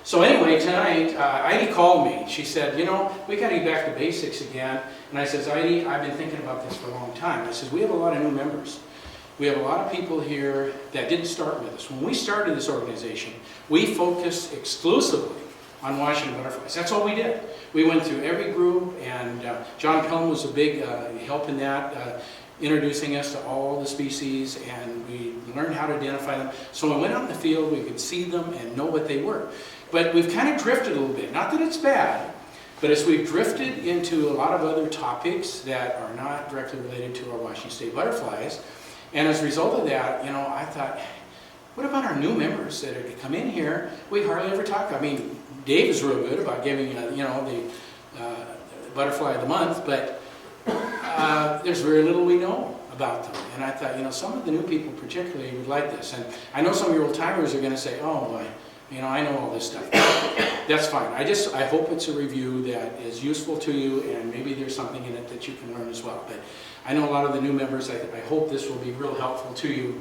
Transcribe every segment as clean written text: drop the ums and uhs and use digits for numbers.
So anyway, tonight, Heidi called me. She said, you know, we got to get back to basics again. And I said, Heidi, I've been thinking about this for a long time. I said, we have a lot of new members. We have a lot of people here that didn't start with us. When we started this organization, we focused exclusively on Washington butterflies. That's all we did. We went through every group, and John Pelham was a big help in that, introducing us to all the species, and we learned how to identify them. So when we went out in the field, we could see them and know what they were. But we've kind of drifted a little bit. Not that it's bad, but as we've drifted into a lot of other topics that are not directly related to our Washington State butterflies, and as a result of that, you know, I thought, what about our new members that are to come in here? We hardly ever talk. I mean, Dave is real good about giving, you know, the butterfly of the month, but there's very little we know about them. And I thought, you know, some of the new people particularly would like this. And I know some of your old timers are going to say, oh, you know, I know all this stuff. That's fine. I hope it's a review that is useful to you, and maybe there's something in it that you can learn as well. But I know a lot of the new members, I hope this will be real helpful to you,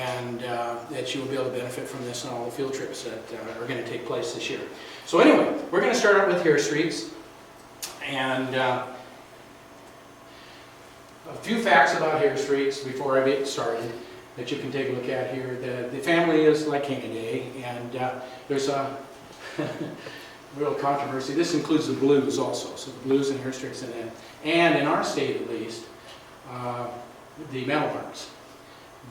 and that you will be able to benefit from this on all the field trips that are going to take place this year. So anyway, we're going to start out with Hairstreaks, and a few facts about Hairstreaks before I get started that you can take a look at here. The family is Lycaenidae, and there's a real controversy. This includes the blues also, so the blues and Hairstreaks in it, and in our state at least, the meadowlarks.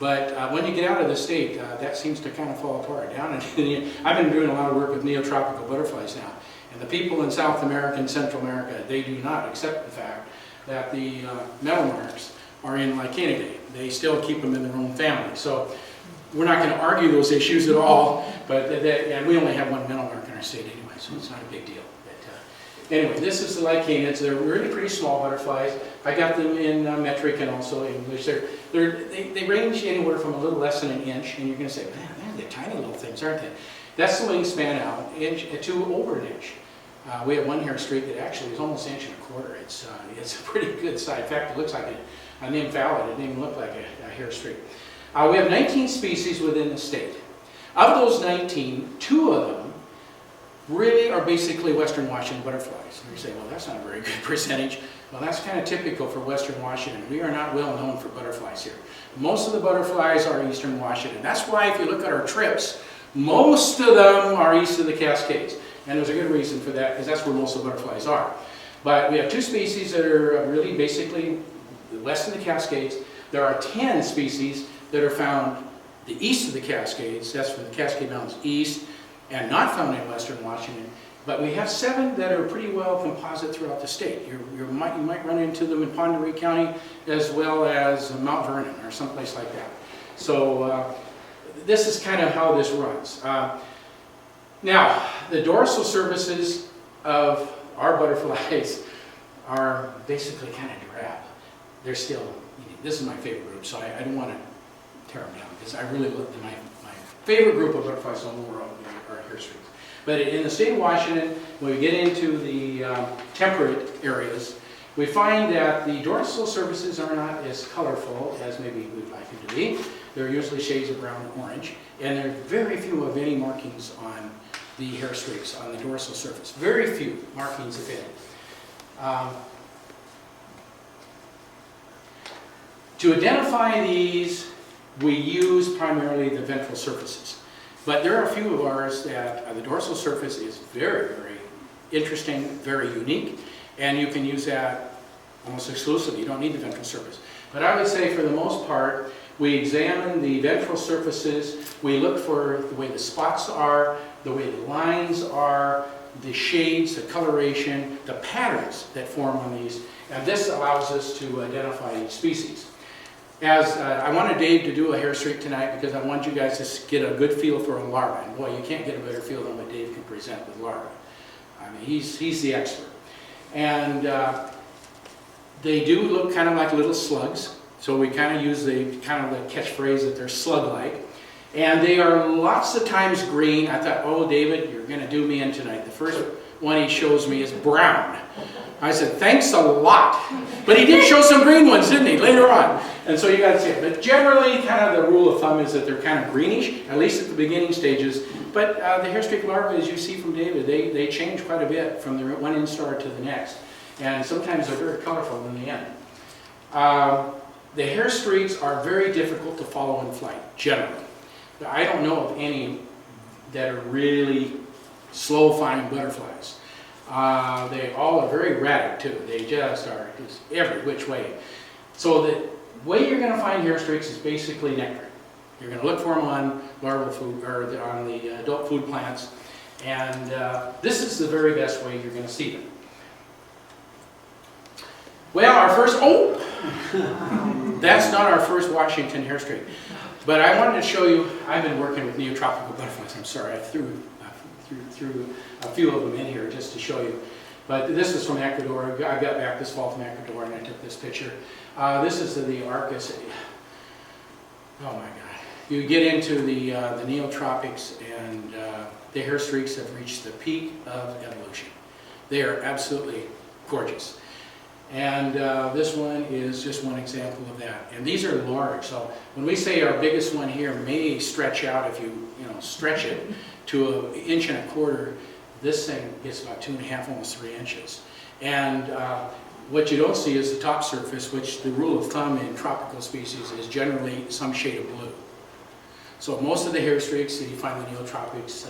But when you get out of the state, that seems to kind of fall apart. I've been doing a lot of work with neotropical butterflies now, and the people in South America and Central America, they do not accept the fact that the meadowlarks are in Lycaenidae. They still keep them in their own family. So we're not going to argue those issues at all, but and we only have one meadowlark in our state anyway, so it's not a big deal. But anyway, this is the Lycaenids. They're really pretty small butterflies. I got them in metric and also English. They range anywhere from a little less than an inch, and you're going to say, man, they're tiny little things, aren't they? That's the wingspan out, inch to over an inch. We have one Hairstreak that actually is almost an inch and a quarter. It's a pretty good size. In fact, it looks like a nymphalid. It didn't even look like a Hairstreak. We have 19 species within the state. Of those 19, 2 of them really are basically Western Washington butterflies. And you say, well, that's not a very good percentage. Well, that's kind of typical for Western Washington. We are not well known for butterflies here. Most of the butterflies are Eastern Washington. That's why if you look at our trips, most of them are east of the Cascades. And there's a good reason for that, because that's where most of the butterflies are. But we have 2 species that are really basically west of the Cascades. There are 10 species that are found the east of the Cascades. That's from the Cascade Mountains east, and not found in Western Washington. But we have 7 that are pretty well composite throughout the state. You might run into them in Pend Oreille County as well as Mount Vernon or someplace like that. So this is kind of how this runs. Now, the dorsal surfaces of our butterflies are basically kind of drab. They're still, this is my favorite group, so I don't want to tear them down, because I really look at my favorite group of butterflies in the world are Hairstreaks. But in the state of Washington, when we get into the temperate areas, we find that the dorsal surfaces are not as colorful as maybe we'd like them to be. They're usually shades of brown and orange, and there are very few of any markings on the Hairstreaks on the dorsal surface. Very few markings, if any. To identify these, we use primarily the ventral surfaces. But there are a few of ours that the dorsal surface is very, very interesting, very unique, and you can use that almost exclusively. You don't need the ventral surface. But I would say for the most part, we examine the ventral surfaces, we look for the way the spots are, the way the lines are, the shades, the coloration, the patterns that form on these, and this allows us to identify each species. As I wanted Dave to do a Hairstreak tonight because I want you guys to get a good feel for a larva, and boy, you can't get a better feel than what Dave can present with larvae. I mean, he's the expert. And they do look kind of like little slugs, so we kind of use the catchphrase that they're slug-like. And they are lots of times green. I thought, oh, David, you're going to do me in tonight. The first one he shows me is brown. I said, thanks a lot. But he did show some green ones, didn't he, later on? And so you got to see it. But generally, kind of the rule of thumb is that they're kind of greenish, at least at the beginning stages. But the hairstreak larvae, as you see from David, they change quite a bit from the one instar to the next. And sometimes they're very colorful in the end. The hair streaks are very difficult to follow in flight, generally. I don't know of any that are really slow-flying butterflies. They all are very erratic too. They just are just every which way. So the way you're going to find hair streaks is basically nectar. You're going to look for them on larval food, or on the adult food plants, and this is the very best way you're going to see them. Well, our first, that's not our first Washington hair streak. But I wanted to show you, I've been working with neotropical butterflies. I'm sorry, I threw a few of them in here just to show you. But this is from Ecuador. I got back this fall from Ecuador and I took this picture. This is the Arcus. Oh my God. You get into the neotropics and the hair streaks have reached the peak of evolution. They are absolutely gorgeous. And this one is just one example of that. And these are large. So when we say our biggest one here may stretch out, if you stretch it to 1.25 inches, this thing gets about 2.5, almost 3 inches. And what you don't see is the top surface, which the rule of thumb in tropical species is generally some shade of blue. So most of the hair streaks that you find in the neotropics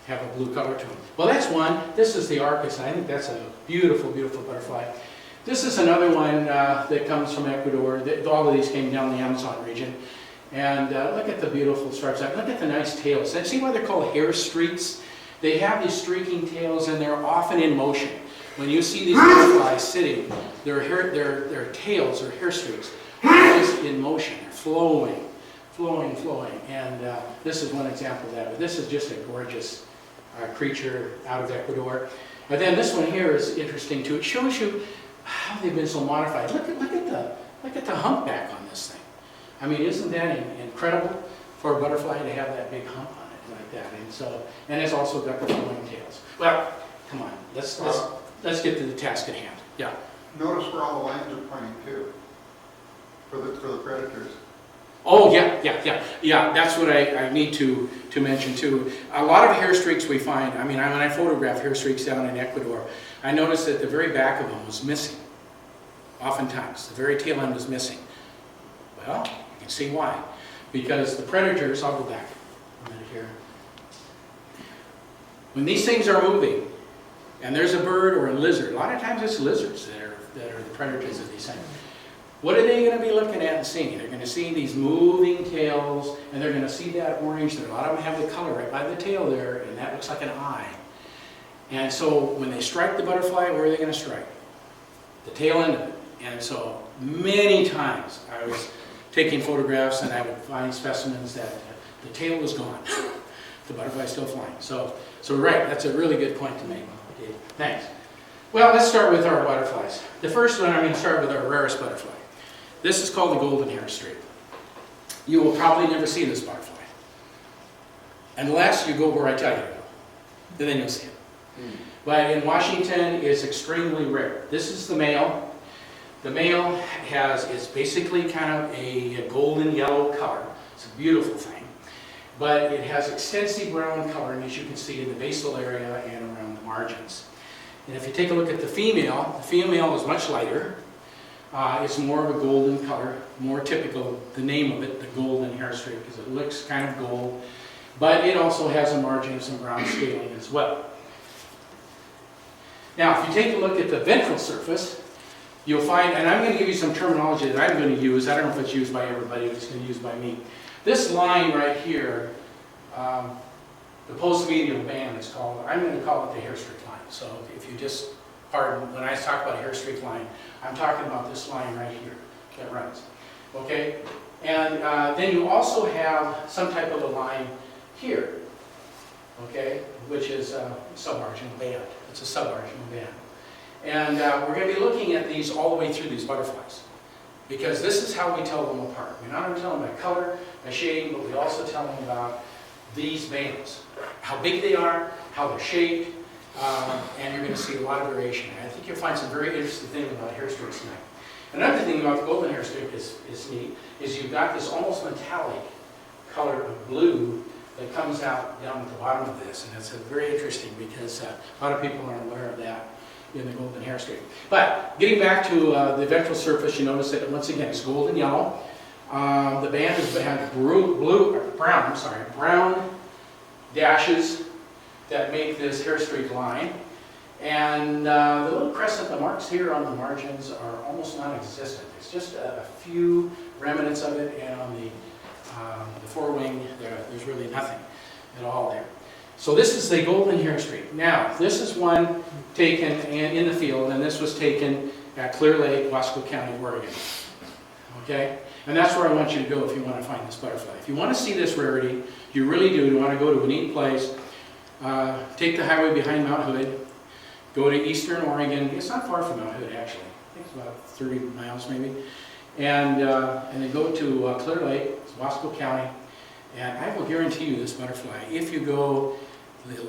have a blue color to them. Well, that's one. This is the Arcus, and I think that's a beautiful, beautiful butterfly. This is another one that comes from Ecuador. All of these came down the Amazon region. And look at the beautiful stripes. Look at the nice tails. And see why they're called hair streaks? They have these streaking tails and they're often in motion. When you see these butterflies sitting, their tails or hair streaks are just in motion. They're flowing, flowing, flowing. And this is one example of that. But this is just a gorgeous creature out of Ecuador. But then this one here is interesting too. It shows you how they've been so modified. Look at the humpback on this thing. I mean, isn't that incredible for a butterfly to have that big hump on it like that? And it's also got the flowing tails. Well, come on, let's get to the task at hand. Yeah. Notice where all the lines are pointing to for the predators. Oh yeah. That's what I need to mention too. A lot of hair streaks we find. I mean, when I photograph hair streaks down in Ecuador, I noticed that the very back of them was missing. Oftentimes, the very tail end was missing. Well, you can see why. Because the predators. I'll go back a minute here. When these things are moving, and there's a bird or a lizard, a lot of times it's lizards that are the predators of these things. What are they going to be looking at and seeing? They're going to see these moving tails, and they're going to see that orange there. A lot of them have the color right by the tail there, and that looks like an eye. And so when they strike the butterfly, where are they going to strike? The tail end of it. And so many times I was taking photographs and I would find specimens that the tail was gone. The butterfly's still flying. So right, that's a really good point to make. Okay, thanks. Well, let's start with our butterflies. The first one, I'm going to start with our rarest butterfly. This is called the golden hair streak. You will probably never see this butterfly unless you go where I tell you to go. And then you'll see it. But in Washington, it's extremely rare. This is the male. The male is basically kind of a golden yellow color. It's a beautiful thing. But it has extensive brown coloring, as you can see, in the basal area and around the margins. And if you take a look at the female is much lighter. It's more of a golden color, more typical, the name of it, the golden hair streak, because it looks kind of gold. But it also has a margin of some brown scaling as well. Now, if you take a look at the ventral surface, you'll find, and I'm going to give you some terminology that I'm going to use. I don't know if it's used by everybody, but it's going to be used by me. This line right here, the postmedial band is called, I'm going to call it the hair streak line. So if you just pardon, when I talk about hair streak line, I'm talking about this line right here that runs. Okay? And then you also have some type of a line here, okay, which is a submarginal band. It's a submarginal band. And we're going to be looking at these all the way through these butterflies, because this is how we tell them apart. We're not only telling them by color, by shading, but we also tell them about these bands, how big they are, how they're shaped, and you're going to see a lot of variation. And I think you'll find some very interesting things about hair streaks tonight. Another thing about the golden hair streak is neat, is you've got this almost metallic color of blue that comes out down at the bottom of this, and it's very interesting because a lot of people aren't aware of that in the golden hair streak. But getting back to the ventral surface, you notice that once again it's golden yellow. The band has brown dashes that make this hair streak line. And the little crescent, the marks here on the margins are almost non-existent. It's just a few remnants of it, and on the forewing, there's really nothing at all there. So this is the golden hair streak. Now, this is one taken in the field, and this was taken at Clear Lake, Wasco County, Oregon. Okay? And that's where I want you to go if you want to find this butterfly. If you want to see this rarity, you really do, you want to go to a neat place, take the highway behind Mount Hood, go to eastern Oregon. It's not far from Mount Hood, actually. I think it's about 30 miles maybe. And then go to Clear Lake, it's Wasco County, and I will guarantee you this butterfly, if you go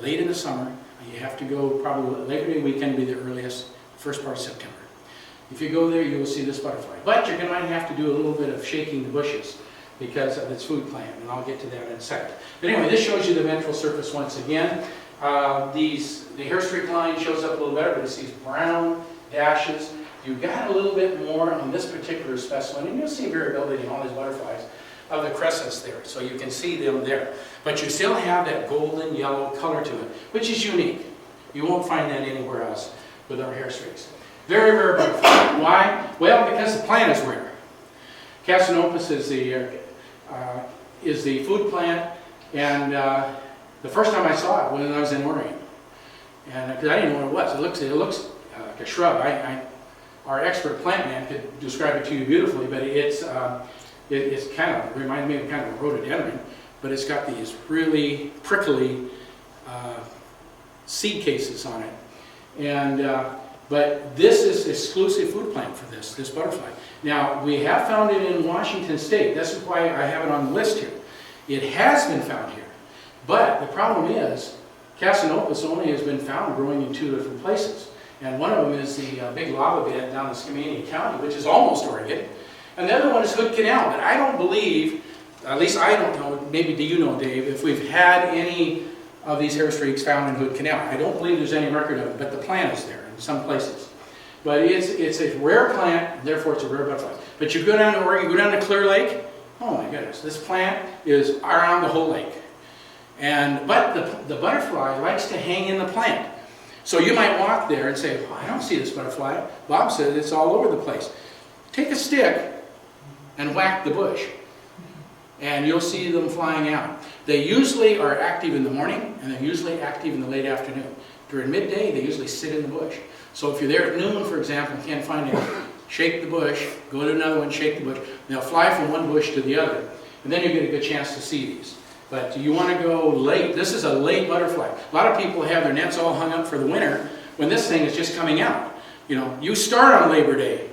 late in the summer, you have to go probably Labor Day weekend be the earliest, first part of September. If you go there, you will see this butterfly. But you're going to have to do a little bit of shaking the bushes because of its food plant, and I'll get to that in a second. But anyway, this shows you the ventral surface once again. The hair streak line shows up a little better, but it's these brown dashes. You've got a little bit more on this particular specimen, and you'll see variability in all these butterflies of the crescents there, so you can see them there. But you still have that golden yellow color to it, which is unique. You won't find that anywhere else with our hair streaks. Very rare butterfly. Why? Well, because the plant is rare. Casanopus is the food plant, and the first time I saw it when I was in Oregon, and because I didn't know what it was. It looks like a shrub. Our expert plant man could describe it to you beautifully, but it's kind of reminds me of kind of a rhododendron, but it's got these really prickly seed cases on it, and but this is exclusive food plant for this butterfly. Now we have found it in Washington State. This is why I have it on the list here. It has been found here, but the problem is Casanopus only has been found growing in 2 different places. And one of them is the big lava bed down in Skamania County, which is almost Oregon. And the other one is Hood Canal. But I don't believe, at least I don't know, maybe do you know, Dave, if we've had any of these hair streaks found in Hood Canal. I don't believe there's any record of it, but the plant is there in some places. But it's a rare plant, therefore it's a rare butterfly. But you go down to Oregon, go down to Clear Lake, oh my goodness, this plant is around the whole lake. But the butterfly likes to hang in the plant. So you might walk there and say, oh, I don't see this butterfly. Bob said it's all over the place. Take a stick and whack the bush, and you'll see them flying out. They usually are active in the morning, and they're usually active in the late afternoon. During midday, they usually sit in the bush. So if you're there at noon, for example, and can't find it, shake the bush, go to another one, shake the bush. They'll fly from one bush to the other, and then you get a good chance to see these. But you want to go late. This is a late butterfly. A lot of people have their nets all hung up for the winter when this thing is just coming out. You know, you start on Labor Day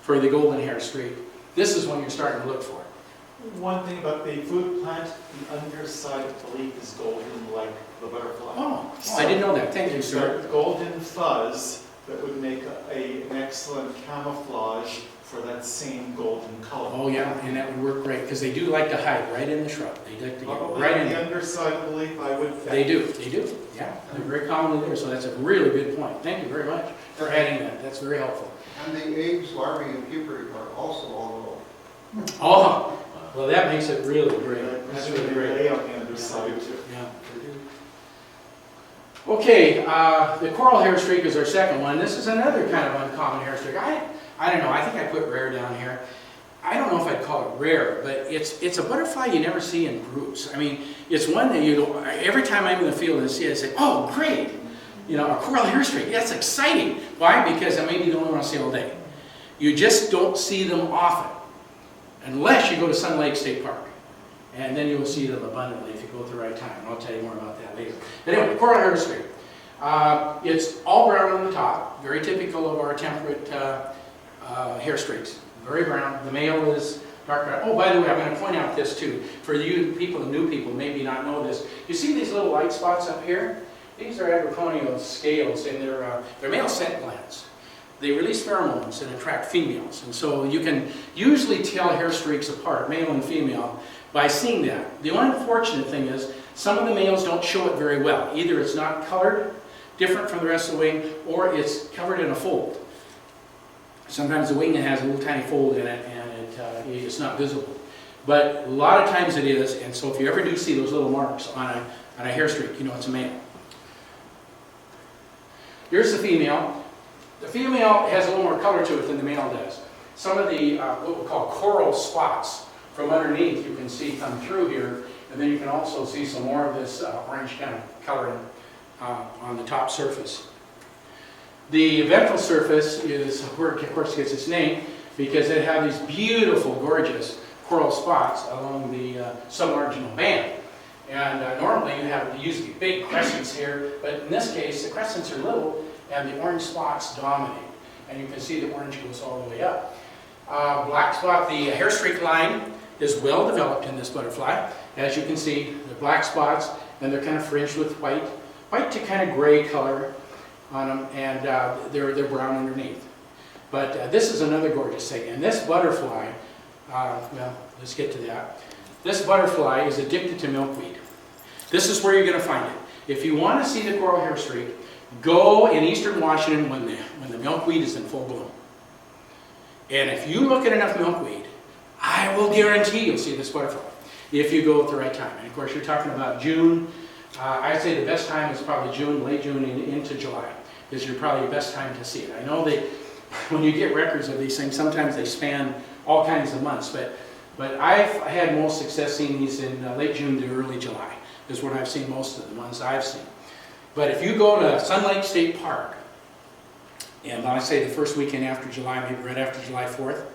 for the golden hair streak. This is when you're starting to look for it. One thing about the food plant, the underside, I believe, is golden like the butterfly. Oh, I didn't know that. Thank you, sir. Golden fuzz that would make an excellent camouflage for that same golden color. Oh yeah, and that would work great, because they do like to hide right in the shrub. They like to get Probably right in the there. underside, I believe, I would think. They do, yeah. They're very commonly there, so that's a really good point. Thank you very much for adding that. That's very helpful. And the eggs, larvae, and pupae are also all low. Oh, well that makes it really great. That's really They great. lay on the underside too. Yeah. Okay, the coral hair streak is our second one. This is another kind of uncommon hair streak. I don't know, I think I put rare down here. I don't know if I'd call it rare, but it's a butterfly you never see in groups. I mean, it's one that every time I'm in the field and see it, I say, oh, great, you know, a coral hair streak, that's exciting. Why? Because I may be the only one I see all day. You just don't see them often, unless you go to Sun Lake State Park. And then you will see them abundantly if you go at the right time. And I'll tell you more about that later. But anyway, coral hair streak. It's all brown on the top, very typical of our temperate hair streaks. Very brown. The male is dark brown. Oh, by the way, I'm going to point out this too. For you people, the new people, maybe not know this. You see these little white spots up here? These are agriconial scales, and they're male scent glands. They release pheromones and attract females. And so you can usually tell hair streaks apart, male and female, by seeing that. The only unfortunate thing is Some of the males don't show it very well. Either it's not colored, different from the rest of the wing, or it's covered in a fold. Sometimes the wing has a little tiny fold in it and it's not visible. But a lot of times it is, and so if you ever do see those little marks on a hair streak, you know it's a male. Here's the female. The female has a little more color to it than the male does. Some of the, what we call coral spots from underneath you can see come through here, and then you can also see some more of this orange kind of coloring on the top surface. The ventral surface is where it, of course, gets its name because they have these beautiful, gorgeous coral spots along the submarginal band. And normally you usually big crescents here, but in this case the crescents are little and the orange spots dominate. And you can see the orange goes all the way up. Black spot, the hair streak line is well developed in this butterfly. As you can see, the black spots, and they're kind of fringed with white to kind of gray color on them, and they're brown underneath. But this is another gorgeous thing. And this butterfly, well, let's get to that. This butterfly is addicted to milkweed. This is where you're going to find it. If you want to see the coral hair streak, go in eastern Washington when the milkweed is in full bloom. And if you look at enough milkweed, I will guarantee you'll see this butterfly if you go at the right time. And of course, you're talking about June. I'd say the best time is probably June, late June into July is probably the best time to see it. I know when you get records of these things, sometimes they span all kinds of months, but I've had most success seeing these in late June to early July is when I've seen most of the ones I've seen. But if you go to Sun Lake State Park, and I say the first weekend after July, maybe right after July 4th,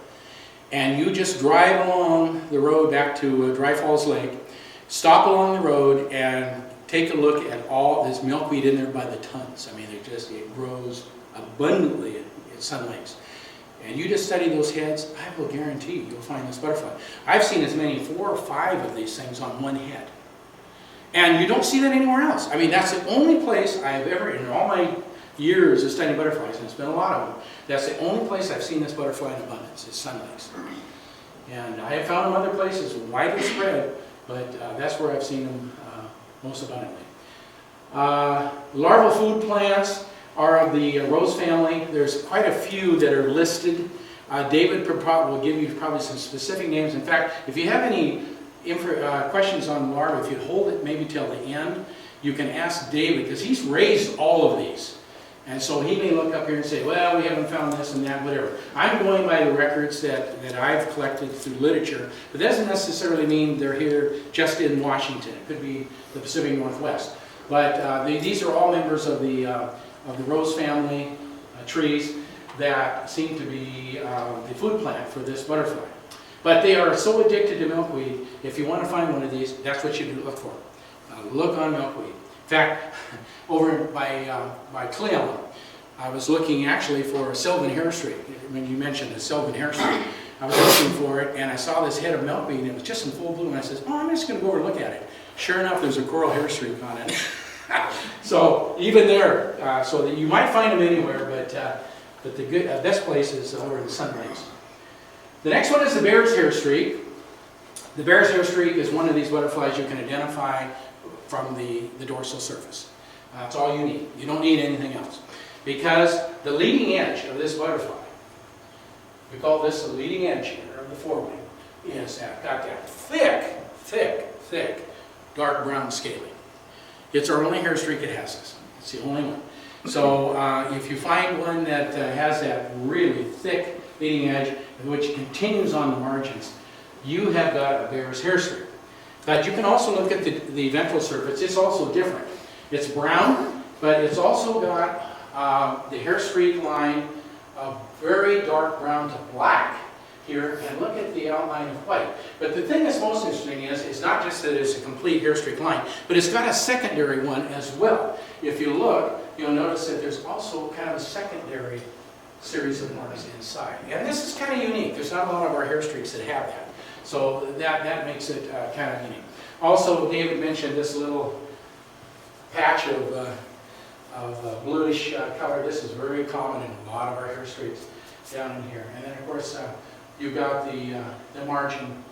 and you just drive along the road back to Dry Falls Lake, stop along the road and take a look at all this milkweed in there by the tons. I mean, it grows abundantly at Sun Lakes. And you just study those heads, I will guarantee you'll find this butterfly. I've seen as many 4 or 5 of these things on one head. And you don't see that anywhere else. I mean, that's the only place I've ever, in all my years of studying butterflies, and it's been a lot of them, that's the only place I've seen this butterfly in abundance, is Sun Lakes. And I have found them other places, widely spread, but that's where I've seen them most abundantly. Larval food plants are of the rose family. There's quite a few that are listed. David will give you probably some specific names. In fact, if you have any questions on larvae, if you hold it maybe till the end, you can ask David, because he's raised all of these. And so he may look up here and say, well, we haven't found this and that, whatever. I'm going by the records that I've collected through literature, but that doesn't necessarily mean they're here just in Washington. It could be the Pacific Northwest. But these are all members of the rose family trees that seem to be the food plant for this butterfly. But they are so addicted to milkweed, if you want to find one of these, that's what you look for. Look on milkweed. In fact, over by Cleon, I was looking actually for a Sylvan hair streak. When you mentioned the Sylvan hair streak, I was looking for it, and I saw this head of milkweed, and it was just in full bloom, and I said, oh, I'm just going to go over and look at it. Sure enough, there's a coral hair streak on it. So even there, so that you might find them anywhere, but the best place is over in Sun Lakes. The next one is the bear's hair streak. The bear's hair streak is one of these butterflies you can identify from the dorsal surface. That's all you need. You don't need anything else. Because the leading edge of this butterfly, we call this the leading edge here of the forewing, is got that thick, dark brown scaling. It's our only hair streak that has this. It's the only one. So if you find one that has that really thick leading edge, which continues on the margins, you have got a bear's hair streak. But you can also look at the ventral surface. It's also different. It's brown, but it's also got the hair streak line of very dark brown to black here, and look at the outline of white. But the thing that's most interesting is not just that it's a complete hair streak line, but it's got a secondary one as well. If you look, you'll notice that there's also kind of a secondary series of marks inside. And this is kind of unique. There's not a lot of our hair streaks that have that. So that makes it kind of unique. Also, David mentioned this little patch of bluish color. This is very common in a lot of our hair streaks down in here. And then, of course, you've got the margin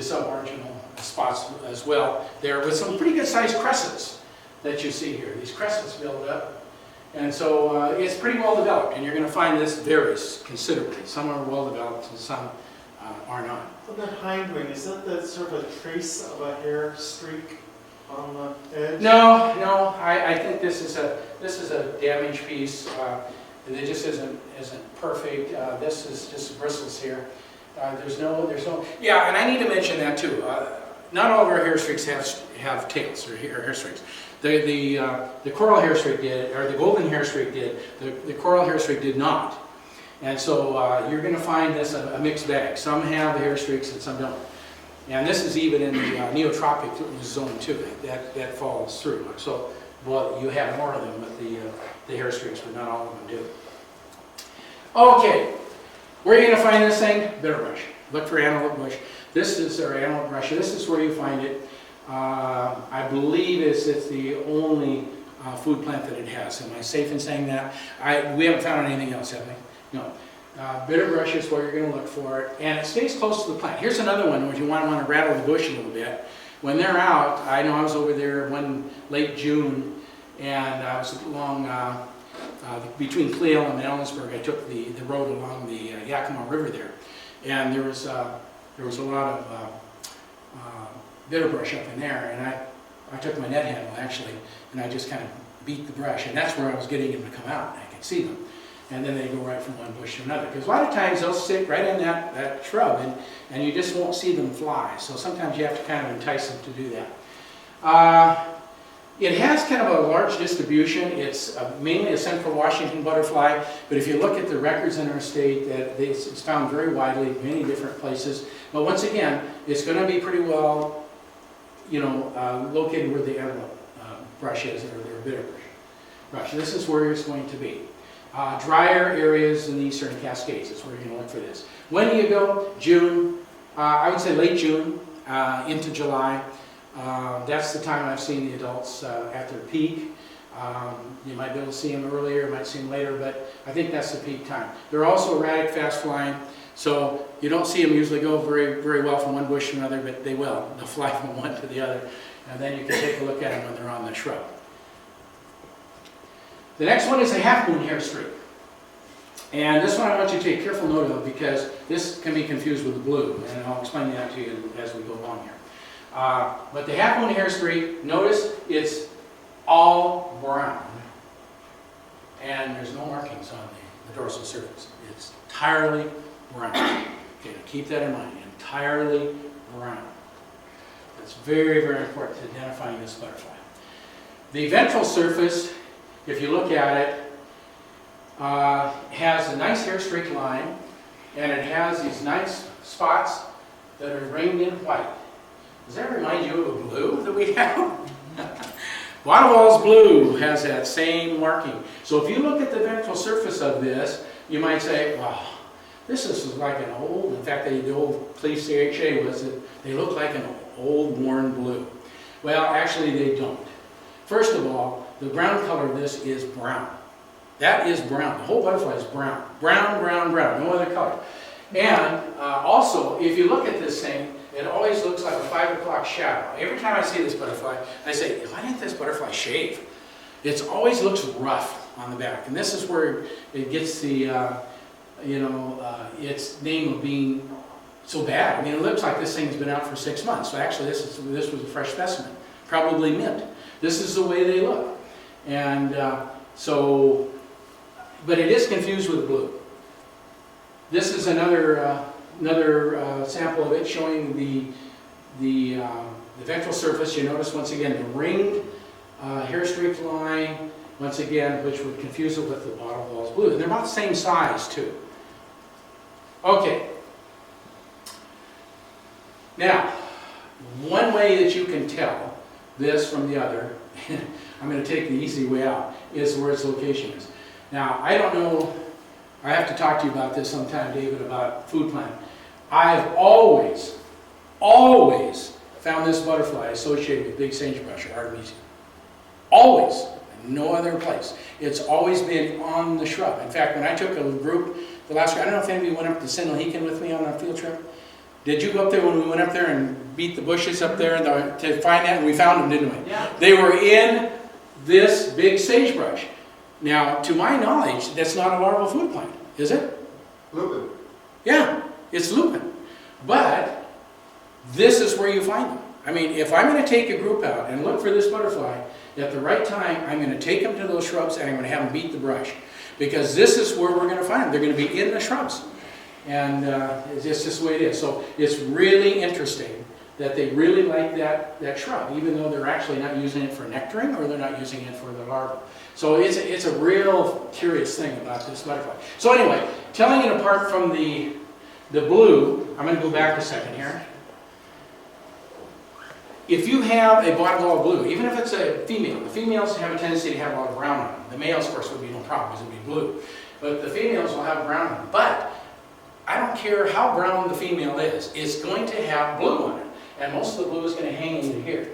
submarginal spots as well there, with some pretty good sized crescents that you see here. These crescents build up, and so it's pretty well developed, and you're going to find this varies considerably. Some are well developed and some are not. Well, that hind wing, is that the sort of a trace of a hair streak on the edge? No, no. I think this is a damaged piece. And it just isn't perfect. This is just bristles here. There's no. Yeah, and I need to mention that too. Not all of our hair streaks have tails or hair streaks. The coral hair streak did, or the golden hair streak did. The coral hair streak did not. And so you're going to find this a mixed bag. Some have hair streaks and some don't. And this is even in the neotropic zone too. That falls through. So, well, you have more of them with the hair streaks, but not all of them do. Okay, where are you going to find this thing? Bitter brush. Look for antelope bush. This is our antelope brush. This is where you find it. I believe it's the only food plant that it has. Am I safe in saying that? We haven't found anything else, have we? No. Bitter brush is where you're going to look for it, and it stays close to the plant. Here's another one where you want to rattle the bush a little bit. When they're out, I know I was over there one late June, and I was along between Cleveland and Ellensburg. I took the road along the Yakima River there, and there was a lot of bitter brush up in there, and I took my net handle actually, and I just kind of beat the brush, and that's where I was getting them to come out, and I could see them. And then they go right from one bush to another. Because a lot of times they'll sit right in that shrub, and you just won't see them fly. So sometimes you have to kind of entice them to do that. It has kind of a large distribution. It's mainly a central Washington butterfly, but if you look at the records in our state, it's found very widely, many different places. But once again, it's going to be pretty well, located where the antelope brush is, or their bitter brush. This is where it's going to be. Drier areas in the eastern Cascades is where you're going to look for this. When do you go? June. I would say late June into July. That's the time I've seen the adults at their peak. You might be able to see them earlier, you might see them later, but I think that's the peak time. They're also erratic, fast flying, so you don't see them usually go very, very well from one bush to another, but they will. They'll fly from one to the other, and then you can take a look at them when they're on the shrub. The next one is a half-moon hair streak. And this one I want you to take careful note of because this can be confused with the blue, and I'll explain that to you as we go along here. But the half-moon hair streak, notice it's all brown, and there's no markings on the dorsal surface. It's entirely brown. Okay, keep that in mind, entirely brown. That's very, very important to identifying this butterfly. The ventral surface, if you look at it, has a nice hair streak line, and it has these nice spots that are ringed in white. Does that remind you of a blue that we have? Waterwall's blue has that same marking. So if you look at the ventral surface of this, you might say, wow, this is like an old, in fact, the old cliche was that they look like an old worn blue. Well, actually they don't. First of all, the ground color of this is brown. That is brown. The whole butterfly is brown. Brown, brown, brown. No other color. And also, if you look at this thing, it always looks like a 5 o'clock shadow. Every time I see this butterfly, I say, why didn't this butterfly shave? It always looks rough on the back. And this is where it gets the, its name of being so bad. I mean, it looks like this thing's been out for 6 months. So actually, this was a fresh specimen. Probably mint. This is the way they look. And but it is confused with blue. This is another sample of it showing the ventral surface. You notice once again the ringed hair streak line, once again, which would confuse it with the bottle-wall's blue. And they're about the same size too. Okay. Now, one way that you can tell this from the other, I'm going to take the easy way out, is where its location is. Now, I don't know, I have to talk to you about this sometime, David, about food plant. I've always found this butterfly associated with big sagebrush or artemisia. Always. No other place. It's always been on the shrub. In fact, when I took a group, the last year, I don't know if anybody went up to Sinalhekan with me on a field trip. Did you go up there when we went up there and beat the bushes up there to find that? We found them, didn't we? Yeah. They were in this big sagebrush. Now, to my knowledge, that's not a larval food plant, is it? Lupin. Yeah, it's lupin. But this is where you find them. I mean, if I'm going to take a group out and look for this butterfly, at the right time, I'm going to take them to those shrubs and I'm going to have them beat the brush. Because this is where we're going to find them. They're going to be in the shrubs. And it's just the way it is. So it's really interesting that they really like that shrub, even though they're actually not using it for nectaring or they're not using it for the larva. So it's a real curious thing about this butterfly. So anyway, telling it apart from the blue, I'm going to go back a second here. If you have a bottle ball blue, even if it's a female, the females have a tendency to have a lot of brown on them. The males, of course, would be no problem because it would be blue. But the females will have brown on them. But I don't care how brown the female is, it's going to have blue on it. And most of the blue is going to hang into here.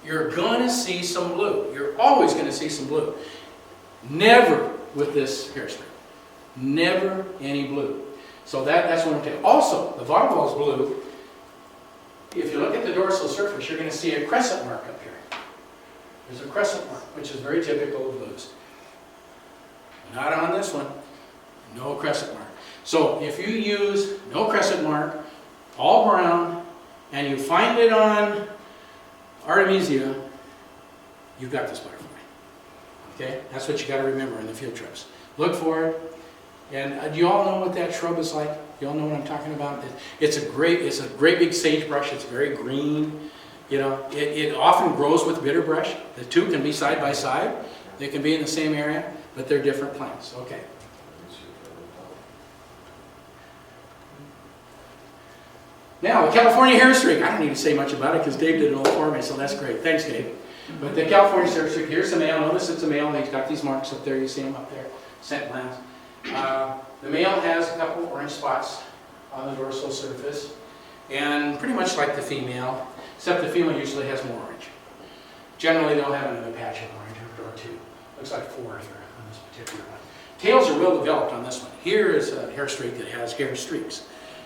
You're going to see some blue. You're always going to see some blue. Never with this hairstreak. Never any blue. So that's what I'm telling you. Also, the bottle ball is blue. If you look at the dorsal surface, you're going to see a crescent mark up here. There's a crescent mark, which is very typical of blues. Not on this one. No crescent mark. So if you use no crescent mark, all brown, and you find it on Artemisia, you've got this butterfly. Okay? That's what you got to remember in the field trips. Look for it. And do you all know what that shrub is like? You all know what I'm talking about? It's a great big sagebrush. It's very green. You know, it often grows with bitterbrush. The two can be side by side. They can be in the same area, but they're different plants. Okay. Now, the California hairstreak. I don't need to say much about it because Dave did it all for me, so that's great. Thanks, Dave. But the California hairstreak, here's the male. Notice it's a male, and he's got these marks up there. You see them up there, scent glands. The male has a couple orange spots on the dorsal surface, and pretty much like the female, except the female usually has more orange. Generally, they'll have another patch of orange or two. Looks like 4 here on this particular one. Tails are well developed on this one. Here is a hairstreak that has hair streaks,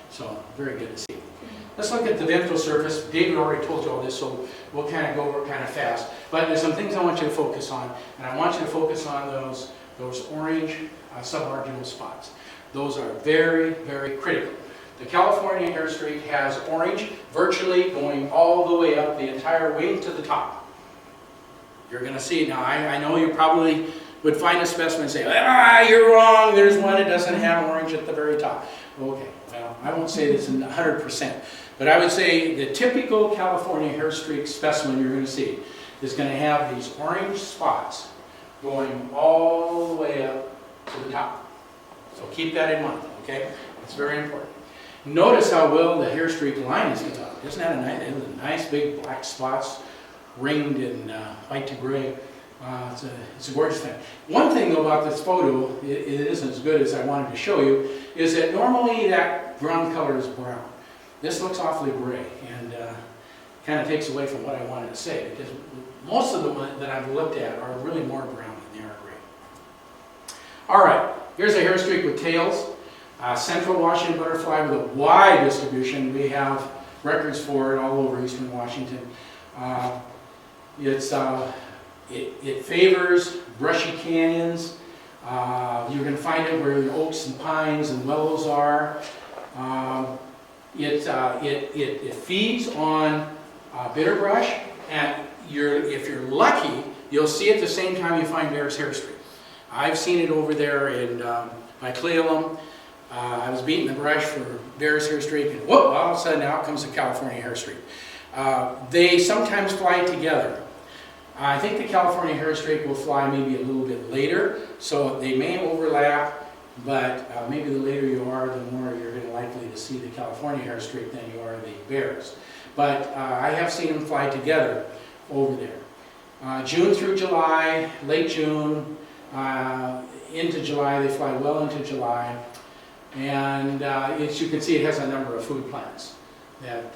so very good to see. Let's look at the ventral surface. David already told you all this, so we'll kind of go over kind of fast. But there's some things I want you to focus on, and I want you to focus on those orange submarginal spots. Those are very, very critical. The California hairstreak has orange virtually going all the way up the entire wing to the top. You're going to see, now I know you probably would find a specimen and say, you're wrong, there's one that doesn't have orange at the very top. Okay, well, I won't say this in 100%, but I would say the typical California hairstreak specimen you're going to see is going to have these orange spots going all the way up to the top. So keep that in mind, okay? It's very important. Notice how well the hairstreak line is developed. Isn't that a nice big black spots ringed in white to gray? It's a gorgeous thing. One thing though about this photo, it isn't as good as I wanted to show you, is that normally that ground color is brown. This looks awfully gray and kind of takes away from what I wanted to say, because most of the ones that I've looked at are really more brown than they are gray. All right, here's a hairstreak with tails. Central Washington butterfly with a wide distribution. We have records for it all over eastern Washington. It favors brushy canyons. You're going to find it where the oaks and pines and willows are. It feeds on bitterbrush, and if you're lucky, you'll see it the same time you find Bear's hairstreak. I've seen it over there in by Cleolum. I was beating the brush for Bear's hairstreak, and whoop! All of a sudden, out comes the California hairstreak. They sometimes fly together. I think the California hairstreak will fly maybe a little bit later, so they may overlap, but maybe the later you are, the more you're going to likely to see the California hairstreak than you are the Bears. But I have seen them fly together over there. June through July, late June, into July, they fly well into July. And as you can see, it has a number of food plants that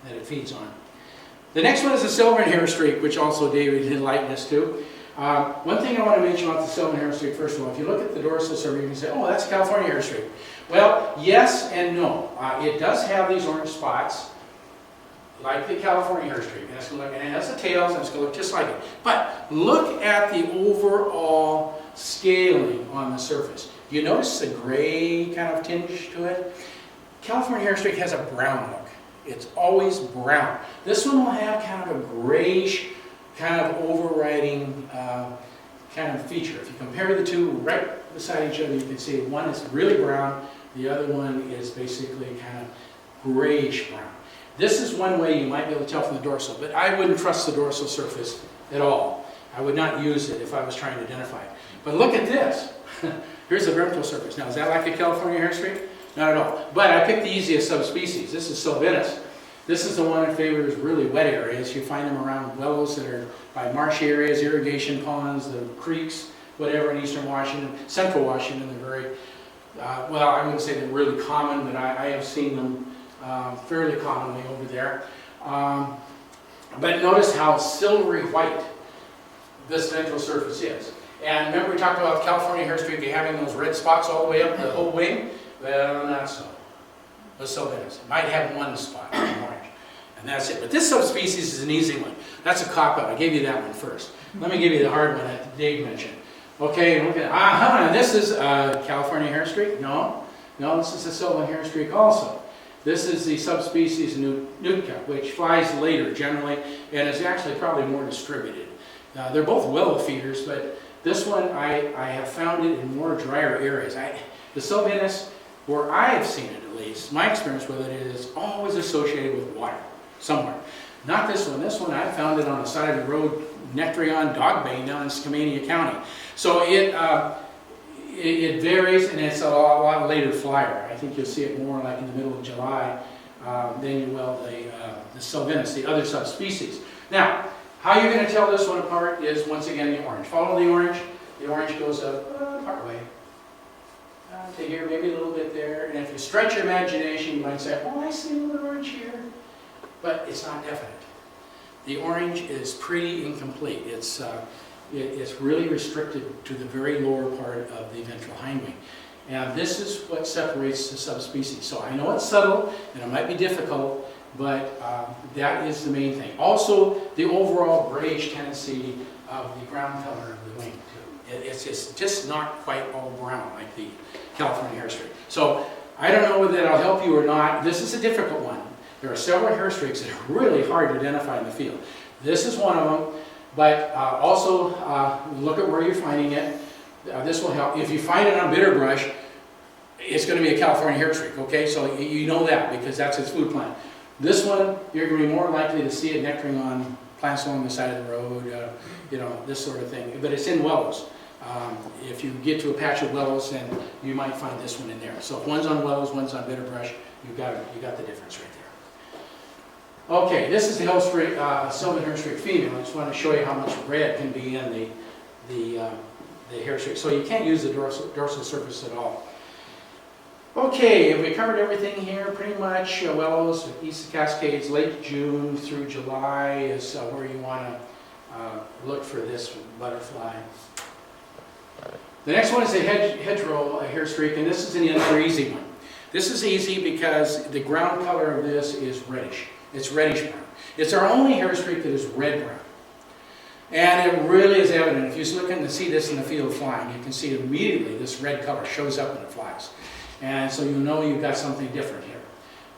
it feeds on. The next one is the silver hairstreak, which also David enlightened us to. One thing I want to mention about the Sylvan Hairstreak, first of all, if you look at the dorsal survey, you can say, oh, that's a California Hairstreak. Well, yes and no. It does have these orange spots, like the California Hairstreak, and it's going to look, and it has the tails, and it's going to look just like it. But look at the overall scaling on the surface. You notice the gray kind of tinge to it? California Hairstreak has a brown look. It's always brown. This one will have kind of a grayish, kind of overriding kind of feature. If you compare the two right beside each other, you can see one is really brown, the other one is basically kind of grayish brown. This is one way you might be able to tell from the dorsal, but I wouldn't trust the dorsal surface at all. I would not use it if I was trying to identify it. But look at this. Here's the ventral surface. Now, is that like a California Hairstreak? Not at all. But I picked the easiest subspecies. This is sylvanus. This is the one that favors really wet areas. You find them around willows that are by marshy areas, irrigation ponds, the creeks, whatever in eastern Washington, central Washington. They're very, well, I wouldn't say they're really common, but I have seen them fairly commonly over there. But notice how silvery white this ventral surface is. And remember we talked about California Hairstreak having those red spots all the way up the whole wing? Well, not so. The sylvanus. It might have one spot, orange, and that's it. But this subspecies is an easy one. That's a cop-out. I gave you that one first. Let me give you the hard one that Dave mentioned. Okay, look at this is California Hairstreak? No, this is the Sylvan Hairstreak also. This is the subspecies Nootka, which flies later generally, and is actually probably more distributed. They're both willow feeders, but this one I have found it in more drier areas. The sylvanus, where I have seen it at least, my experience with it is always associated with water, somewhere. Not this one. This one, I found it on the side of the road, Nectarion Dog Bane down in Skamania County. So it varies, and it's a lot later flyer. I think you'll see it more like in the middle of July than you will the sylvanus, the other subspecies. Now, how you're going to tell this one apart is, once again, the orange. Follow the orange. The orange goes up part way. To here, maybe a little bit there, and if you stretch your imagination, you might say, oh, I see a little orange here, but it's not definite. The orange is pretty incomplete. It's really restricted to the very lower part of the ventral hindwing, and this is what separates the subspecies. So I know it's subtle, and it might be difficult, but that is the main thing. Also, the overall grayish tendency of the ground color of the wing, too. It's just not quite all brown like the California Hairstreak. So I don't know whether that'll help you or not. This is a difficult one. There are several hairstreaks that are really hard to identify in the field. This is one of them, but also look at where you're finding it. This will help. If you find it on bitter brush, it's going to be a California Hairstreak, okay? So you know that because that's its food plant. This one, you're going to be more likely to see it nectaring on plants along the side of the road, this sort of thing. But it's in willows. If you get to a patch of willows, then you might find this one in there. So if one's on willows, one's on bitter brush, you got the difference right there. Okay, this is the Sylvan Hairstreak female. I just want to show you how much red can be in the hairstreak. So you can't use the dorsal surface at all. Okay, we covered everything here pretty much. Willows, east of Cascades, late June through July is where you want to look for this butterfly. The next one is a hedgerow hairstreak, and this is another easy one. This is easy because the ground color of this is reddish. It's reddish brown. It's our only hairstreak that is red brown. And it really is evident. If you look and see this in the field flying, you can see immediately this red color shows up when it flies. And so you know you've got something different here.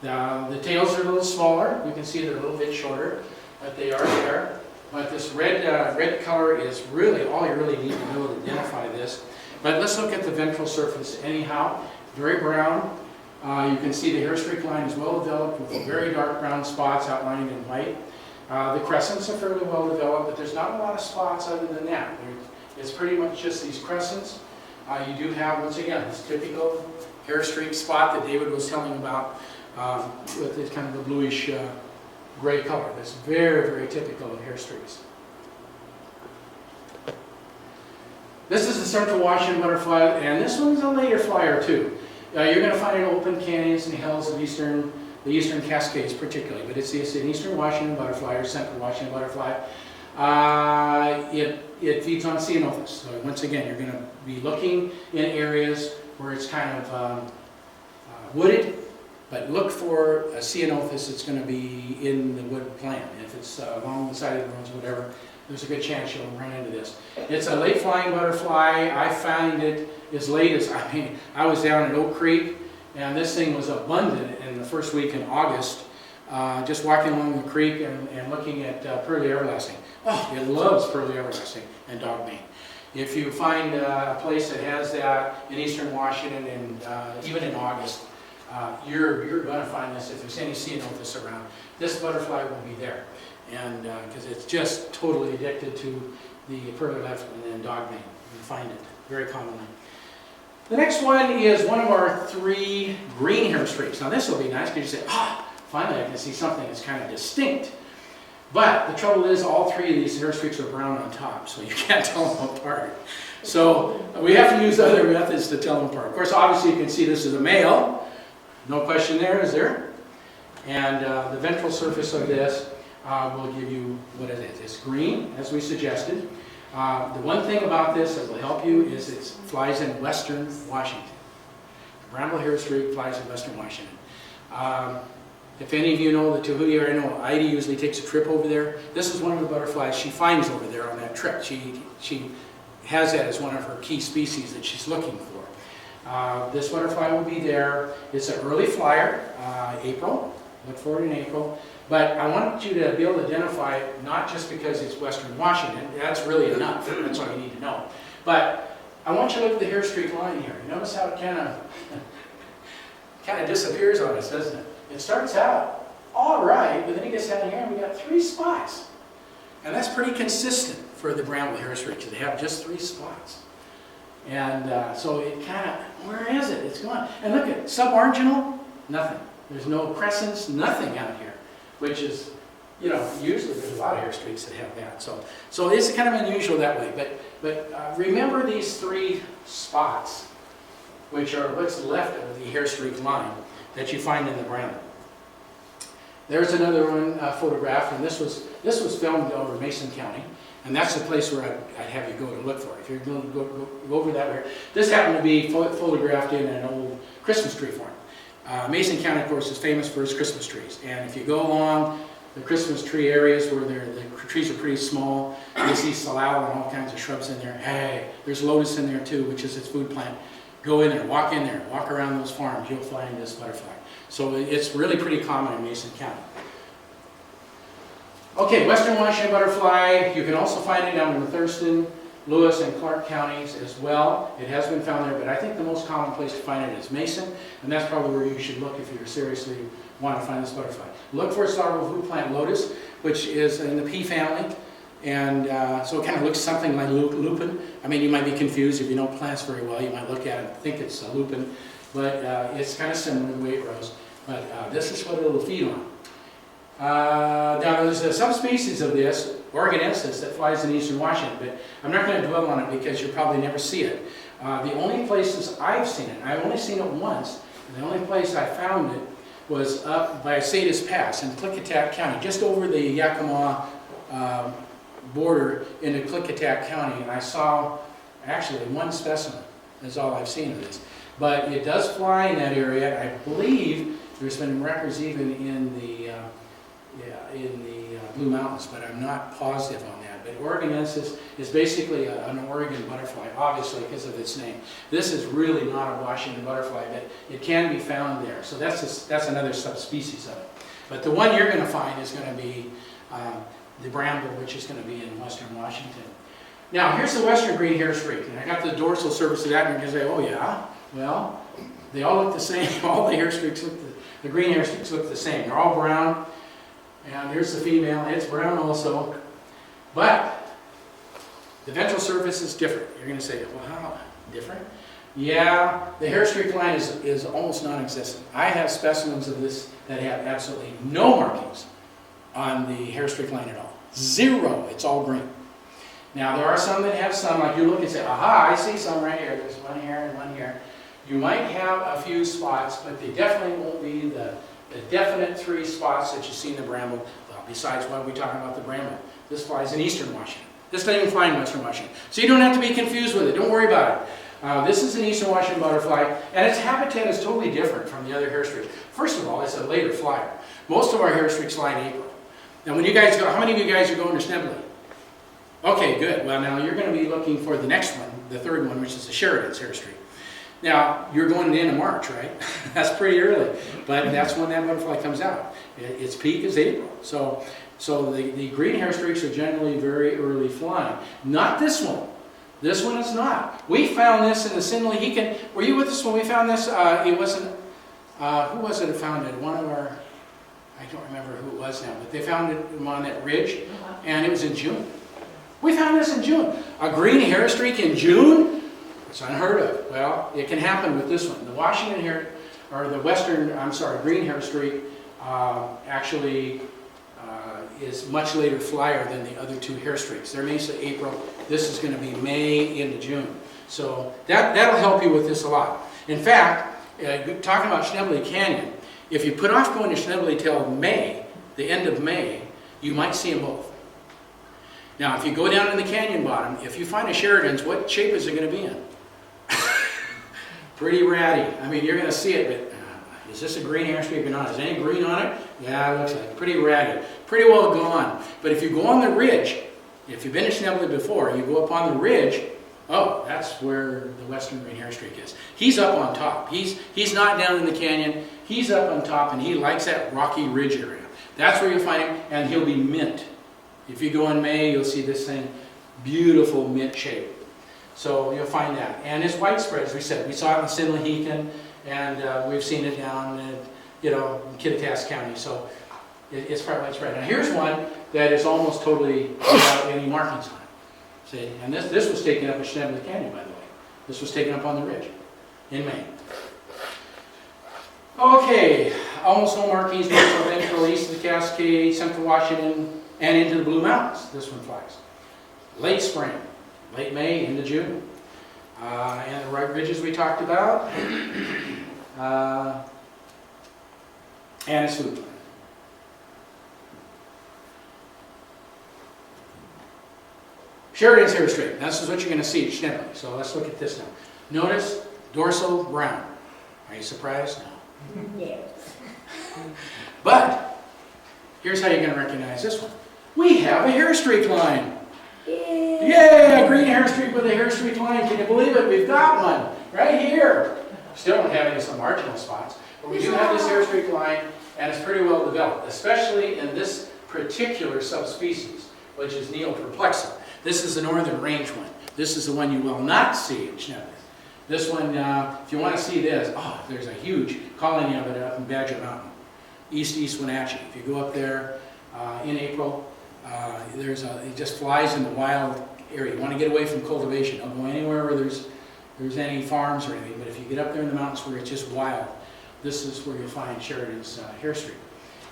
The tails are a little smaller. You can see they're a little bit shorter, but they are there. But this red color is really all you really need to know to identify this. But let's look at the ventral surface anyhow. Very brown. You can see the hairstreak line is well developed with very dark brown spots outlined in white. The crescents are fairly well developed, but there's not a lot of spots other than that. It's pretty much just these crescents. You do have, once again, this typical hairstreak spot that David was telling about with this kind of a bluish gray color. That's very, very typical of hairstreaks. This is the central Washington butterfly, and this one's a later flyer too. You're going to find it in open canyons and hills of the eastern Cascades particularly, but it's an eastern Washington butterfly or central Washington butterfly. It feeds on ceanothus. So once again, you're going to be looking in areas where it's kind of wooded, but look for a ceanothus that's going to be in the wood plant. If it's along the side of the roads, whatever, there's a good chance you'll run into this. It's a late flying butterfly. I find it as late as, I was down at Oak Creek, and this thing was abundant in the first week in August, just walking along the creek and looking at pearly everlasting. Oh, it loves pearly everlasting and dogbane. If you find a place that has that in eastern Washington and even in August, you're going to find this. If there's any ceanothus around, this butterfly will be there, and because it's just totally addicted to the pearly everlasting and dogbane. You find it very commonly. The next one is one of our 3 green hair streaks. Now this will be nice because you say, finally I can see something that's kind of distinct. But the trouble is all 3 of these hair streaks are brown on top, so you can't tell them apart. So we have to use other methods to tell them apart. Of course, obviously you can see this is a male. No question there, is there? And the ventral surface of this will give you what it is. It's green, as we suggested. The one thing about this that will help you is it flies in western Washington. The bramble hair streak flies in western Washington. If any of you know the Tahuti area, I know Heidi usually takes a trip over there. This is one of the butterflies she finds over there on that trip. She has that as one of her key species that she's looking for. This butterfly will be there. It's an early flyer, April. Look for it in April. But I want you to be able to identify it not just because it's western Washington. That's really enough. That's all you need to know. But I want you to look at the hair streak line here. You notice how it kind of disappears on us, doesn't it? It starts out all right, but then it gets down here and we got 3 spots. And that's pretty consistent for the bramble hair streak. They have just 3 spots. And so it kind of, where is it? It's gone. And look at subarginal, nothing. There's no crescents, nothing out here, which is, usually there's a lot of hair streaks that have that. So it's kind of unusual that way. But remember these 3 spots, which are what's left of the hair streak line that you find in the bramble. There's another one photographed, and this was filmed over Mason County, and that's the place where I'd have you go to look for it. If you're going to go over that way. This happened to be photographed in an old Christmas tree farm. Mason County, of course, is famous for its Christmas trees, and if you go along the Christmas tree areas where the trees are pretty small, you see salal and all kinds of shrubs in there. Hey, there's lotus in there too, which is its food plant. Go in there, walk around those farms, you'll find this butterfly. So it's really pretty common in Mason County. Okay, western Washington butterfly, you can also find it down in the Thurston, Lewis, and Clark counties as well. It has been found there, but I think the most common place to find it is Mason, and that's probably where you should look if you seriously want to find this butterfly. Look for its larval food plant lotus, which is in the pea family. And so it kind of looks something like lupin. I mean, you might be confused if you don't plants very well. You might look at it and think it's a lupin, but it's kind of similar the way it grows. But this is what it'll feed on. Now, there's a subspecies of this, Oregonensis, that flies in eastern Washington, but I'm not going to dwell on it because you'll probably never see it. The only places I've seen it, I've only seen it once, and the only place I found it was up by Sadis Pass in Klickitat County, just over the Yakima border into Klickitat County, and I saw actually 1 specimen is all I've seen of this. But it does fly in that area. I believe there's been records even in the Blue Mountains, but I'm not positive on that. But Oregonensis is basically an Oregon butterfly, obviously because of its name. This is really not a Washington butterfly, but it can be found there. So that's another subspecies of it. But the one you're going to find is going to be the bramble, which is going to be in western Washington. Now, here's the western green hair streak, and I got the dorsal surface of that, and you can say, oh yeah, well, they all look the same. All the hair streaks the green hair streaks look the same. They're all brown, and here's the female, it's brown also. But the ventral surface is different. You're going to say, well, how different? Yeah, the hair streak line is almost non-existent. I have specimens of this that have absolutely no markings on the hair streak line at all. 0. It's all green. Now, there are some that have some, like you look and say, aha, I see some right here. There's one here and one here. You might have a few spots, but they definitely won't be the definite 3 spots that you see in the bramble. Well, besides why we're talking about the bramble. This flies in eastern Washington. This doesn't even fly in western Washington. So you don't have to be confused with it. Don't worry about it. This is an eastern Washington butterfly, and its habitat is totally different from the other hairstreaks. First of all, it's a later flyer. Most of our hairstreaks fly in April. Now when you guys go, how many of you guys are going to Schnebly? Okay, good. Well, now you're going to be looking for the next one, the third one, which is the Sheridan's hairstreak. Now, you're going to the end of March, right? That's pretty early, but that's when that butterfly comes out. Its peak is April. So the green hairstreaks are generally very early flying. Not this one. This one is not. We found this in the Sinlahican. Were you with us when we found this? It wasn't, who was it that found it? One of our, I don't remember who it was now, but they found it on that ridge, and it was in June. We found this in June. A green hairstreak in June? It's unheard of. Well, it can happen with this one. The Washington hair, or the western, I'm sorry, green hairstreak actually is much later flyer than the other two hairstreaks. They're Mesa April. This is going to be May into June. So that'll help you with this a lot. In fact, talking about Schnebly Canyon, if you put off going to Schnebly till May, the end of May, you might see them both. Now, if you go down in the canyon bottom, if you find a Sheridan's, what shape is it going to be in? Pretty ratty. I mean, you're going to see it, but is this a green hairstreak or not? Is any green on it? Yeah, it looks like it. Pretty ratty. Pretty well gone. But if you go on the ridge, if you've been to Schnebly before, you go up on the ridge, oh, that's where the western green hairstreak is. He's up on top. He's not down in the canyon. He's up on top, and he likes that rocky ridge area. That's where you'll find him, and he'll be mint. If you go in May, you'll see this thing, beautiful mint shape. So you'll find that. And it's widespread, as we said. We saw it in Sinlahican, and we've seen it down in, in Kittitas County. So it's quite widespread. Now here's one that is almost totally without any markings on it. See, and this was taken up at Schnebly Canyon, by the way. This was taken up on the ridge in May. Okay, almost no markings, ventral east of the Cascade, central Washington, and into the Blue Mountains. This one flies. Late spring, late May into June. And the right ridges we talked about. And its food. Sheridan's hairstreak. This is what you're going to see at Schnebly. So let's look at this now. Notice dorsal brown. Are you surprised? No. Yes. But here's how you're going to recognize this one. We have a hairstreak line. Yay! Yay! A green hairstreak with a hairstreak line. Can you believe it? We've got one right here. Still don't have any some marginal spots, but we do have this hairstreak line, and it's pretty well developed, especially in this particular subspecies, which is Neoperplexa. This is the northern range one. This is the one you will not see in Schnebly. This one, if you want to see this, oh, there's a huge colony of it up in Badger Mountain, east Wenatchee. If you go up there in April, it just flies in the wild area. You want to get away from cultivation. Don't go anywhere where there's any farms or anything, but if you get up there in the mountains where it's just wild, this is where you'll find Sheridan's hairstreak.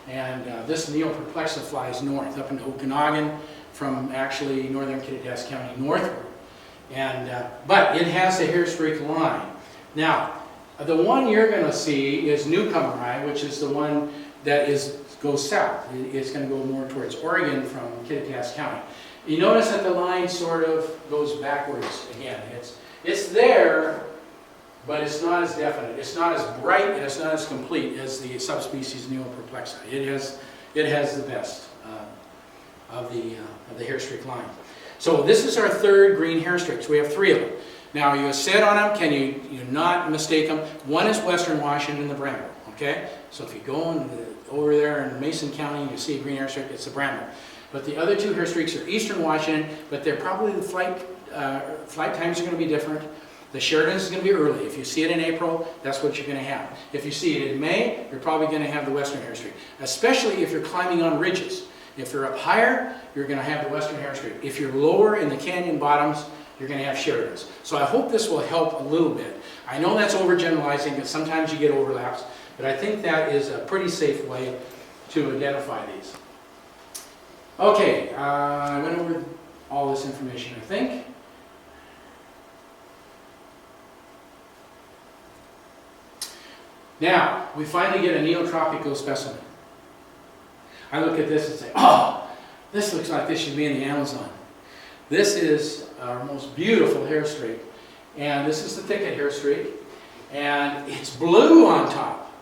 And this Neoperplexa flies north, up into Okanagan, from actually northern Kittitas County northward. And, but it has a hairstreak line. Now, the one you're going to see is Newcomer Eye, which is the one that goes south. It's going to go more towards Oregon from Kittitas County. You notice that the line sort of goes backwards again. It's there, but it's not as definite. It's not as bright and it's not as complete as the subspecies Neoperplexa. It has the best of the hairstreak line. So this is our third green hairstreak. So we have three of them. Now you sit on them, can you not mistake them? One is Western Washington, the Bramble. Okay, so if you go over there in Mason County and you see a green hairstreak, it's the Bramble. But the other two hairstreaks are Eastern Washington, but they're probably the flight times are going to be different. The Sheridan's is going to be early. If you see it in April, that's what you're going to have. If you see it in May, you're probably going to have the Western hairstreak, especially if you're climbing on ridges. If you're up higher, you're going to have the Western hairstreak. If you're lower in the canyon bottoms, you're going to have Sheridan's. So I hope this will help a little bit. I know that's overgeneralizing, because sometimes you get overlaps, but I think that is a pretty safe way to identify these. Okay, I went over all this information, I think. Now, we finally get a neotropical specimen. I look at this and say, oh, This looks like this should be in the Amazon. This is our most beautiful hair streak. And this is the thicket hair streak. And it's blue on top.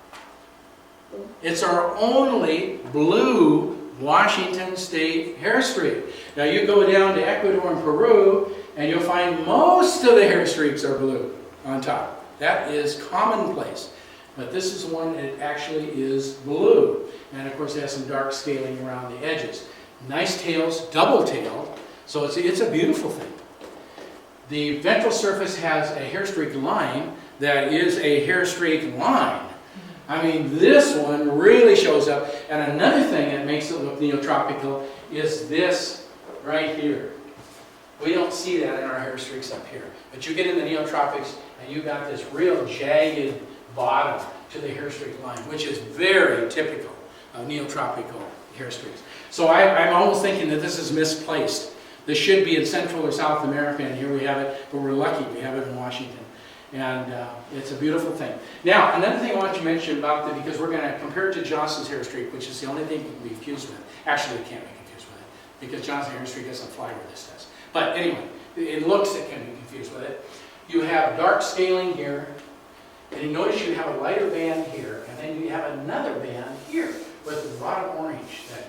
It's our only blue Washington State hair streak. Now you go down to Ecuador and Peru, and you'll find most of the hair streaks are blue on top. That is commonplace. But this is one that actually is blue. And of course it has some dark scaling around the edges. Nice tails, double tailed, so it's a beautiful thing. The ventral surface has a hair streak line that is a hair streak line. I mean, this one really shows up. And another thing that makes it look neotropical is this right here. We don't see that in our hair streaks up here. But you get in the neotropics and you got this real jagged bottom to the hair streak line, which is very typical of neotropical hair streaks. So I'm almost thinking that this is misplaced. This should be in Central or South America, and here we have it, but we're lucky we have it in Washington. And it's a beautiful thing. Now, another thing I want to mention about the, because we're going to compare it to Johnson's hair streak, which is the only thing we can be confused with. Actually, we can't be confused with it, because Johnson's hair streak doesn't fly where this does. But anyway, it looks it can be confused with it. You have dark scaling here, and you notice you have a lighter band here, and then you have another band here with a lot of orange that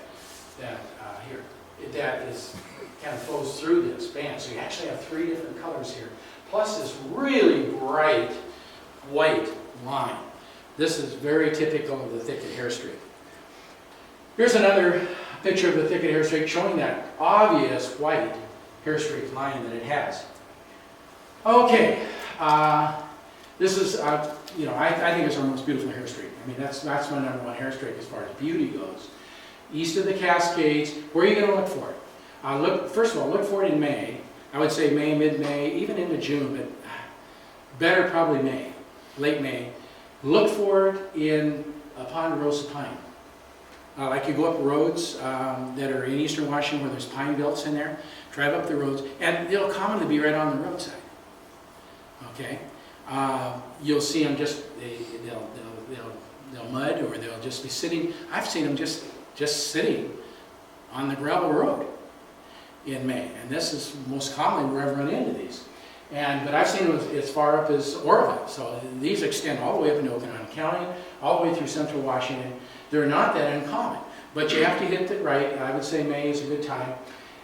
is kind of flows through this band. So you actually have three different colors here, plus this really bright white line. This is very typical of the thicket hair streak. Here's another picture of the thicket hair streak showing that obvious white hair streak line that it has. Okay, this is, you know, I think it's our most beautiful hair streak. I mean, that's my #1 hair streak as far as beauty goes. East of the Cascades, where are you going to look for it? First of all, look for it in May. I would say May, mid-May, even into June, but better probably May, late May. Look for it in ponderosa pine. Like you go up roads that are in eastern Washington where there's pine belts in there, drive up the roads, and they'll commonly be right on the roadside. Okay? You'll see them just, they'll mud, or they'll just be sitting. I've seen them just sitting on the gravel road in May, and this is most commonly where I've run into these. But I've seen them as far up as Oroville, so these extend all the way up into Okanagan County, all the way through central Washington. They're not that uncommon, but you have to hit it right. I would say May is a good time,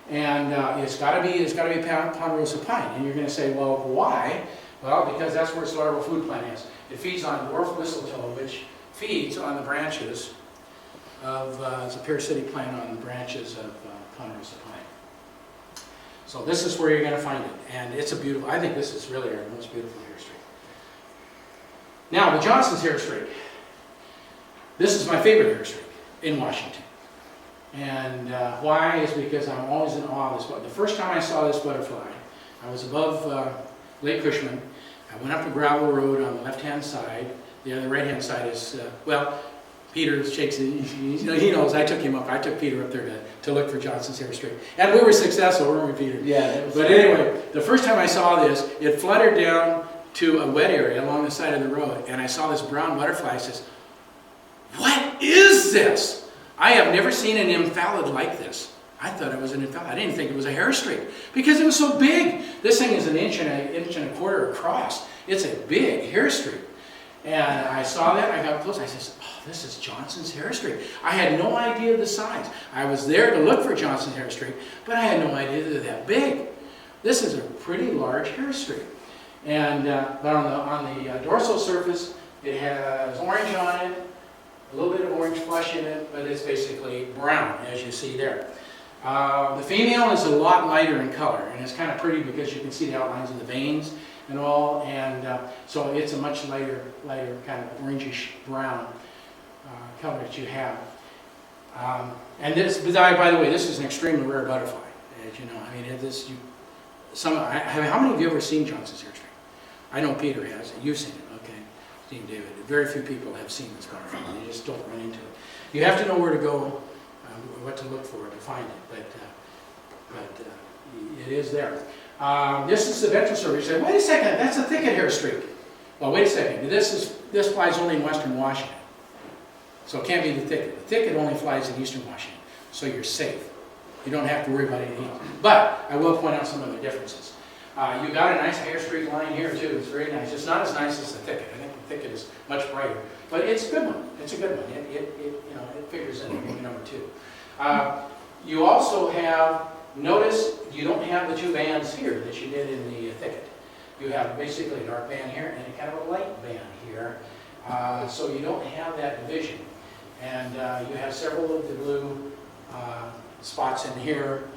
and it's got to be ponderosa pine. And you're going to say, well, why? Well, because that's where its larval food plant is. It feeds on dwarf mistletoe, which feeds on the branches of, it's a parasitic plant on the branches of ponderosa pine. So this is where you're going to find it, and it's a beautiful, I think this is really our most beautiful hair streak. Now, the Johnson's hair streak. This is my favorite hair streak in Washington. And why is because I'm always in awe of this butterfly. The first time I saw this butterfly, I was above Lake Cushman. I went up the gravel road on the left-hand side. The right-hand side is, well, Peter shakes it, he knows, I took him up. I took Peter up there to look for Johnson's hair streak. And we were successful, weren't we, Peter? Yeah. But anyway, the first time I saw this, it fluttered down to a wet area along the side of the road, and I saw this brown butterfly. I says, what is this? I have never seen an imphalid like this. I thought it was an imphalid. I didn't think it was a hair streak because it was so big. This thing is an inch and a quarter across. It's a big hair streak. And I saw that, I got close, I said, oh, this is Johnson's hair streak. I had no idea the size. I was there to look for Johnson's hair streak, but I had no idea they're that big. This is a pretty large hair streak. And but on the dorsal surface, it has orange on it, a little bit of orange flush in it, but it's basically brown, as you see there. The female is a lot lighter in color, and it's kind of pretty because you can see the outlines of the veins and all, and so it's a much lighter kind of orangish brown color that you have. And this, by the way, this is an extremely rare butterfly, as you know. I mean, how many of you have ever seen Johnson's hair streak? I know Peter has. You've seen it, okay? Steve, David. Very few people have seen this butterfly. They just don't run into it. You have to know where to go, what to look for to find it, but it is there. This is the ventral surface. You say, wait a second, that's a thicket hair streak. Well, wait a second. This flies only in western Washington, so it can't be the thicket. The thicket only flies in eastern Washington, so you're safe. You don't have to worry about anything else. But I will point out some other differences. You got a nice hair streak line here too. It's very nice. It's not as nice as the thicket. I think the thicket is much brighter, but it's a good one. It's a good one. It figures in maybe number 2. You also have, notice you don't have the 2 bands here that you did in the thicket. You have basically a dark band here and a kind of a light band here. So you don't have that division. And you have several of the blue spots in here.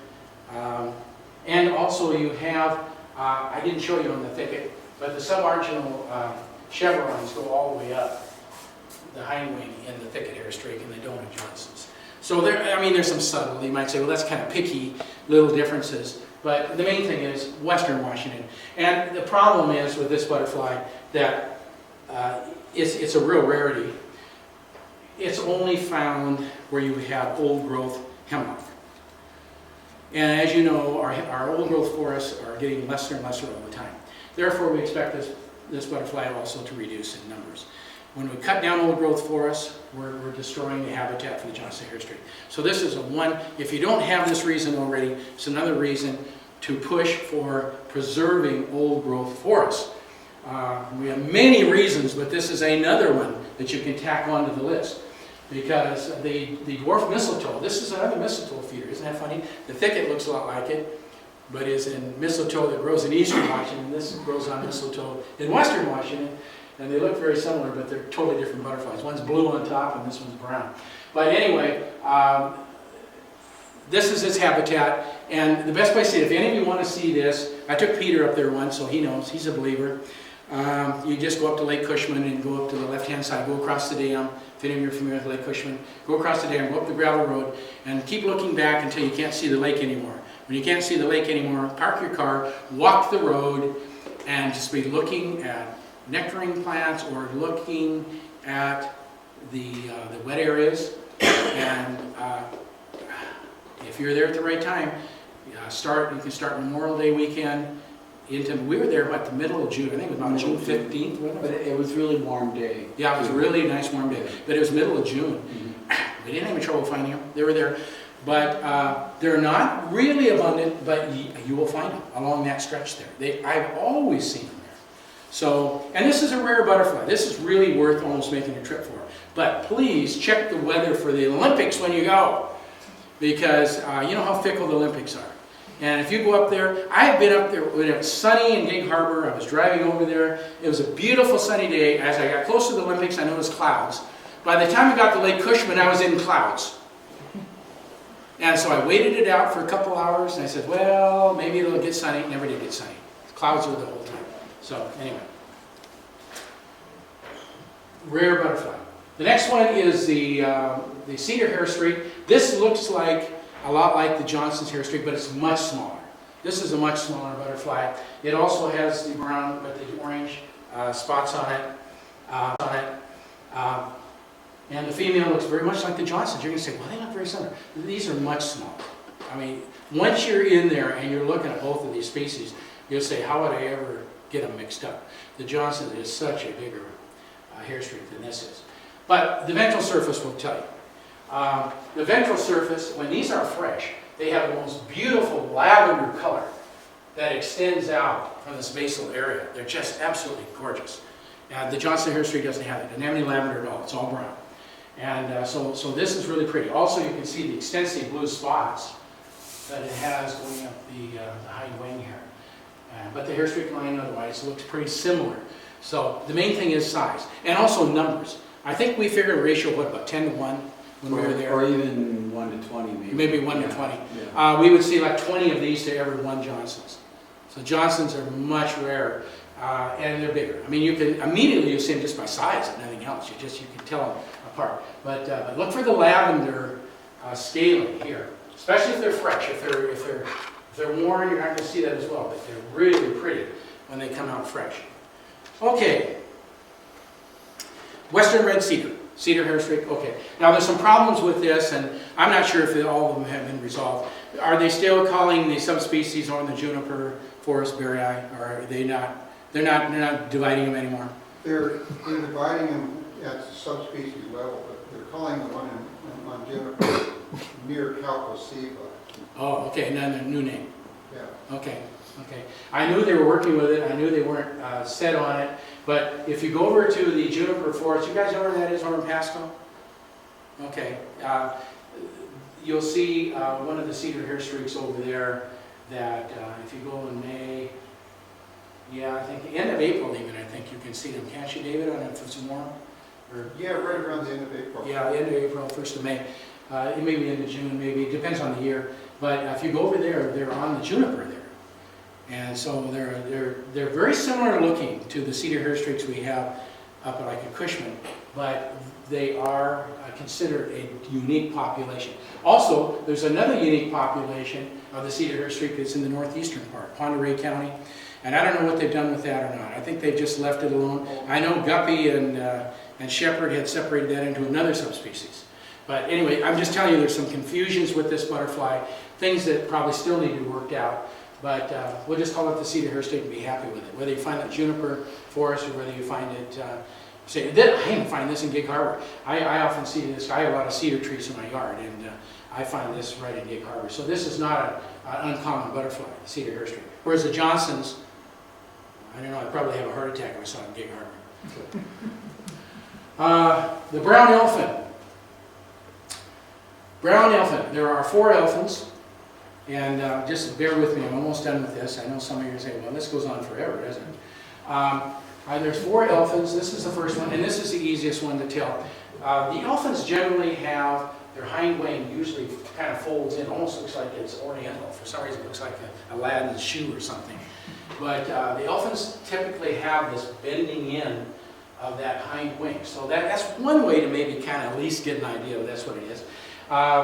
And also you have, I didn't show you on the thicket, but the subarginal chevrons go all the way up the hind wing in the thicket hair streak and the donut Johnsons. So there's some subtlety. You might say, well, that's kind of picky little differences. But the main thing is Western Washington. And the problem is with this butterfly that it's a real rarity. It's only found where you have old growth hemlock. And as you know, our old growth forests are getting lesser and lesser all the time. Therefore, we expect this butterfly also to reduce in numbers. When we cut down old growth forests, we're destroying the habitat for the Johnson hairstreak. So this is if you don't have this reason already, it's another reason to push for preserving old growth forests. We have many reasons, but this is another one that you can tack onto the list. Because the dwarf mistletoe, this is another mistletoe feeder, isn't that funny? The thicket looks a lot like it, but is in mistletoe that grows in eastern Washington. This grows on mistletoe in western Washington, and they look very similar, but they're totally different butterflies. One's blue on top, and this one's brown. But anyway, this is its habitat, and the best place to see it, if any of you want to see this, I took Peter up there once, so he knows, he's a believer. You just go up to Lake Cushman and go up to the left-hand side, go across the dam. If any of you are familiar with Lake Cushman, go across the dam, go up the gravel road, and keep looking back until you can't see the lake anymore. When you can't see the lake anymore, park your car, walk the road, and just be looking at nectaring plants or looking at the wet areas. And if you're there at the right time, you can start Memorial Day weekend. We were there about the middle of June. I think it was about June 15th. But it was really warm day. Yeah, it was a really nice warm day. But it was middle of June. We didn't have any trouble finding them. They were there. But they're not really abundant, but you will find them along that stretch there. I've always seen them there. So, and this is a rare butterfly. This is really worth almost making a trip for. But please check the weather for the Olympics when you go. Because you know how fickle the Olympics are. And if you go up there, I've been up there when it was sunny in Gig Harbor. I was driving over there. It was a beautiful sunny day. As I got close to the Olympics, I noticed clouds. By the time I got to Lake Cushman, I was in clouds. And so I waited it out for a couple hours, and I said, well, maybe it'll get sunny. It never did get sunny. Clouds were the whole time. So anyway. Rare butterfly. The next one is the cedar hair streak. This looks like a lot like the Johnson's hair streak, but it's much smaller. This is a much smaller butterfly. It also has the brown, but the orange spots on it. And the female looks very much like the Johnsons. You're going to say, well, they look very similar. These are much smaller. I mean, once you're in there and you're looking at both of these species, you'll say, how would I ever get them mixed up? The Johnson is such a bigger hair streak than this is. But the ventral surface will tell you. The ventral surface, when these are fresh, they have the most beautiful lavender color that extends out from this basal area. They're just absolutely gorgeous. The Johnson hair streak doesn't have it. It doesn't have any lavender at all. It's all brown. And so this is really pretty. Also, you can see the extensive blue spots that it has going up the hind wing here. But the hair streak line otherwise looks pretty similar. So the main thing is size. And also numbers. I think we figured a ratio of about 10 to 1 when we were there. Or even 1 to 20 maybe. Maybe 1 to 20. Yeah. We would see like 20 of these to every 1 Johnson's. So Johnsons are much rarer. And they're bigger. I mean, you can immediately see them just by size and nothing else. You can tell them apart. But look for the lavender scaling here, especially if they're fresh. If they're worn, you're not going to see that as well. But they're really pretty when they come out fresh. Okay. Western red cedar hair streak. Okay. Now there's some problems with this, and I'm not sure if all of them have been resolved. Are they still calling the subspecies on the juniper forest berrii, or are they not? They're not dividing them anymore. They're dividing them at the subspecies level, but they're calling the one on juniper near Calcosiva. Oh, okay, and then a new name. Yeah. Okay, okay. I knew they were working with it, I knew they weren't set on it, but if you go over to the Juniper Forest, you guys know where that is, over in Pasco? Okay, you'll see one of the cedar Hairstreaks over there that if you go in May, yeah, I think end of April even, I think you can see them. Can't you, David, on if it's warm? Or, Yeah, right around the end of April. yeah, end of April, 1st of May. It may be end of June, maybe, it depends on the year. But if you go over there, they're on the juniper there. And so they're very similar looking to the cedar Hairstreaks we have up at like a Cushman, but they are considered a unique population. Also, there's another unique population of the cedar Hairstreak that's in the northeastern part, Ponderay County. And I don't know what they've done with that or not. I think they've just left it alone. I know Guppy and Shepherd had separated that into another subspecies. But anyway, I'm just telling you there's some confusions with this butterfly, things that probably still need to be worked out. But we'll just call it the cedar Hairstreak and be happy with it. Whether you find it juniper forest or whether you find it, say, I didn't find this in Gig Harbor. I often see this, I have a lot of cedar trees in my yard, and I find this right in Gig Harbor. So this is not an uncommon butterfly, the cedar Hairstreak. Whereas the Johnsons, I don't know, I'd probably have a heart attack if I saw it in Gig Harbor. The brown elfin. Brown elfin. There are 4 elfins, and just bear with me, I'm almost done with this. I know some of you are saying, well, this goes on forever, doesn't it? There's 4 elfins. This is the first one, and this is the easiest one to tell. The elfins generally have their hind wing usually kind of folds in, almost looks like it's oriental. For some reason, it looks like Aladdin's shoe or something. But the elfins typically have this bending in of that hind wing. So that's one way to maybe kind of at least get an idea of that's what it is.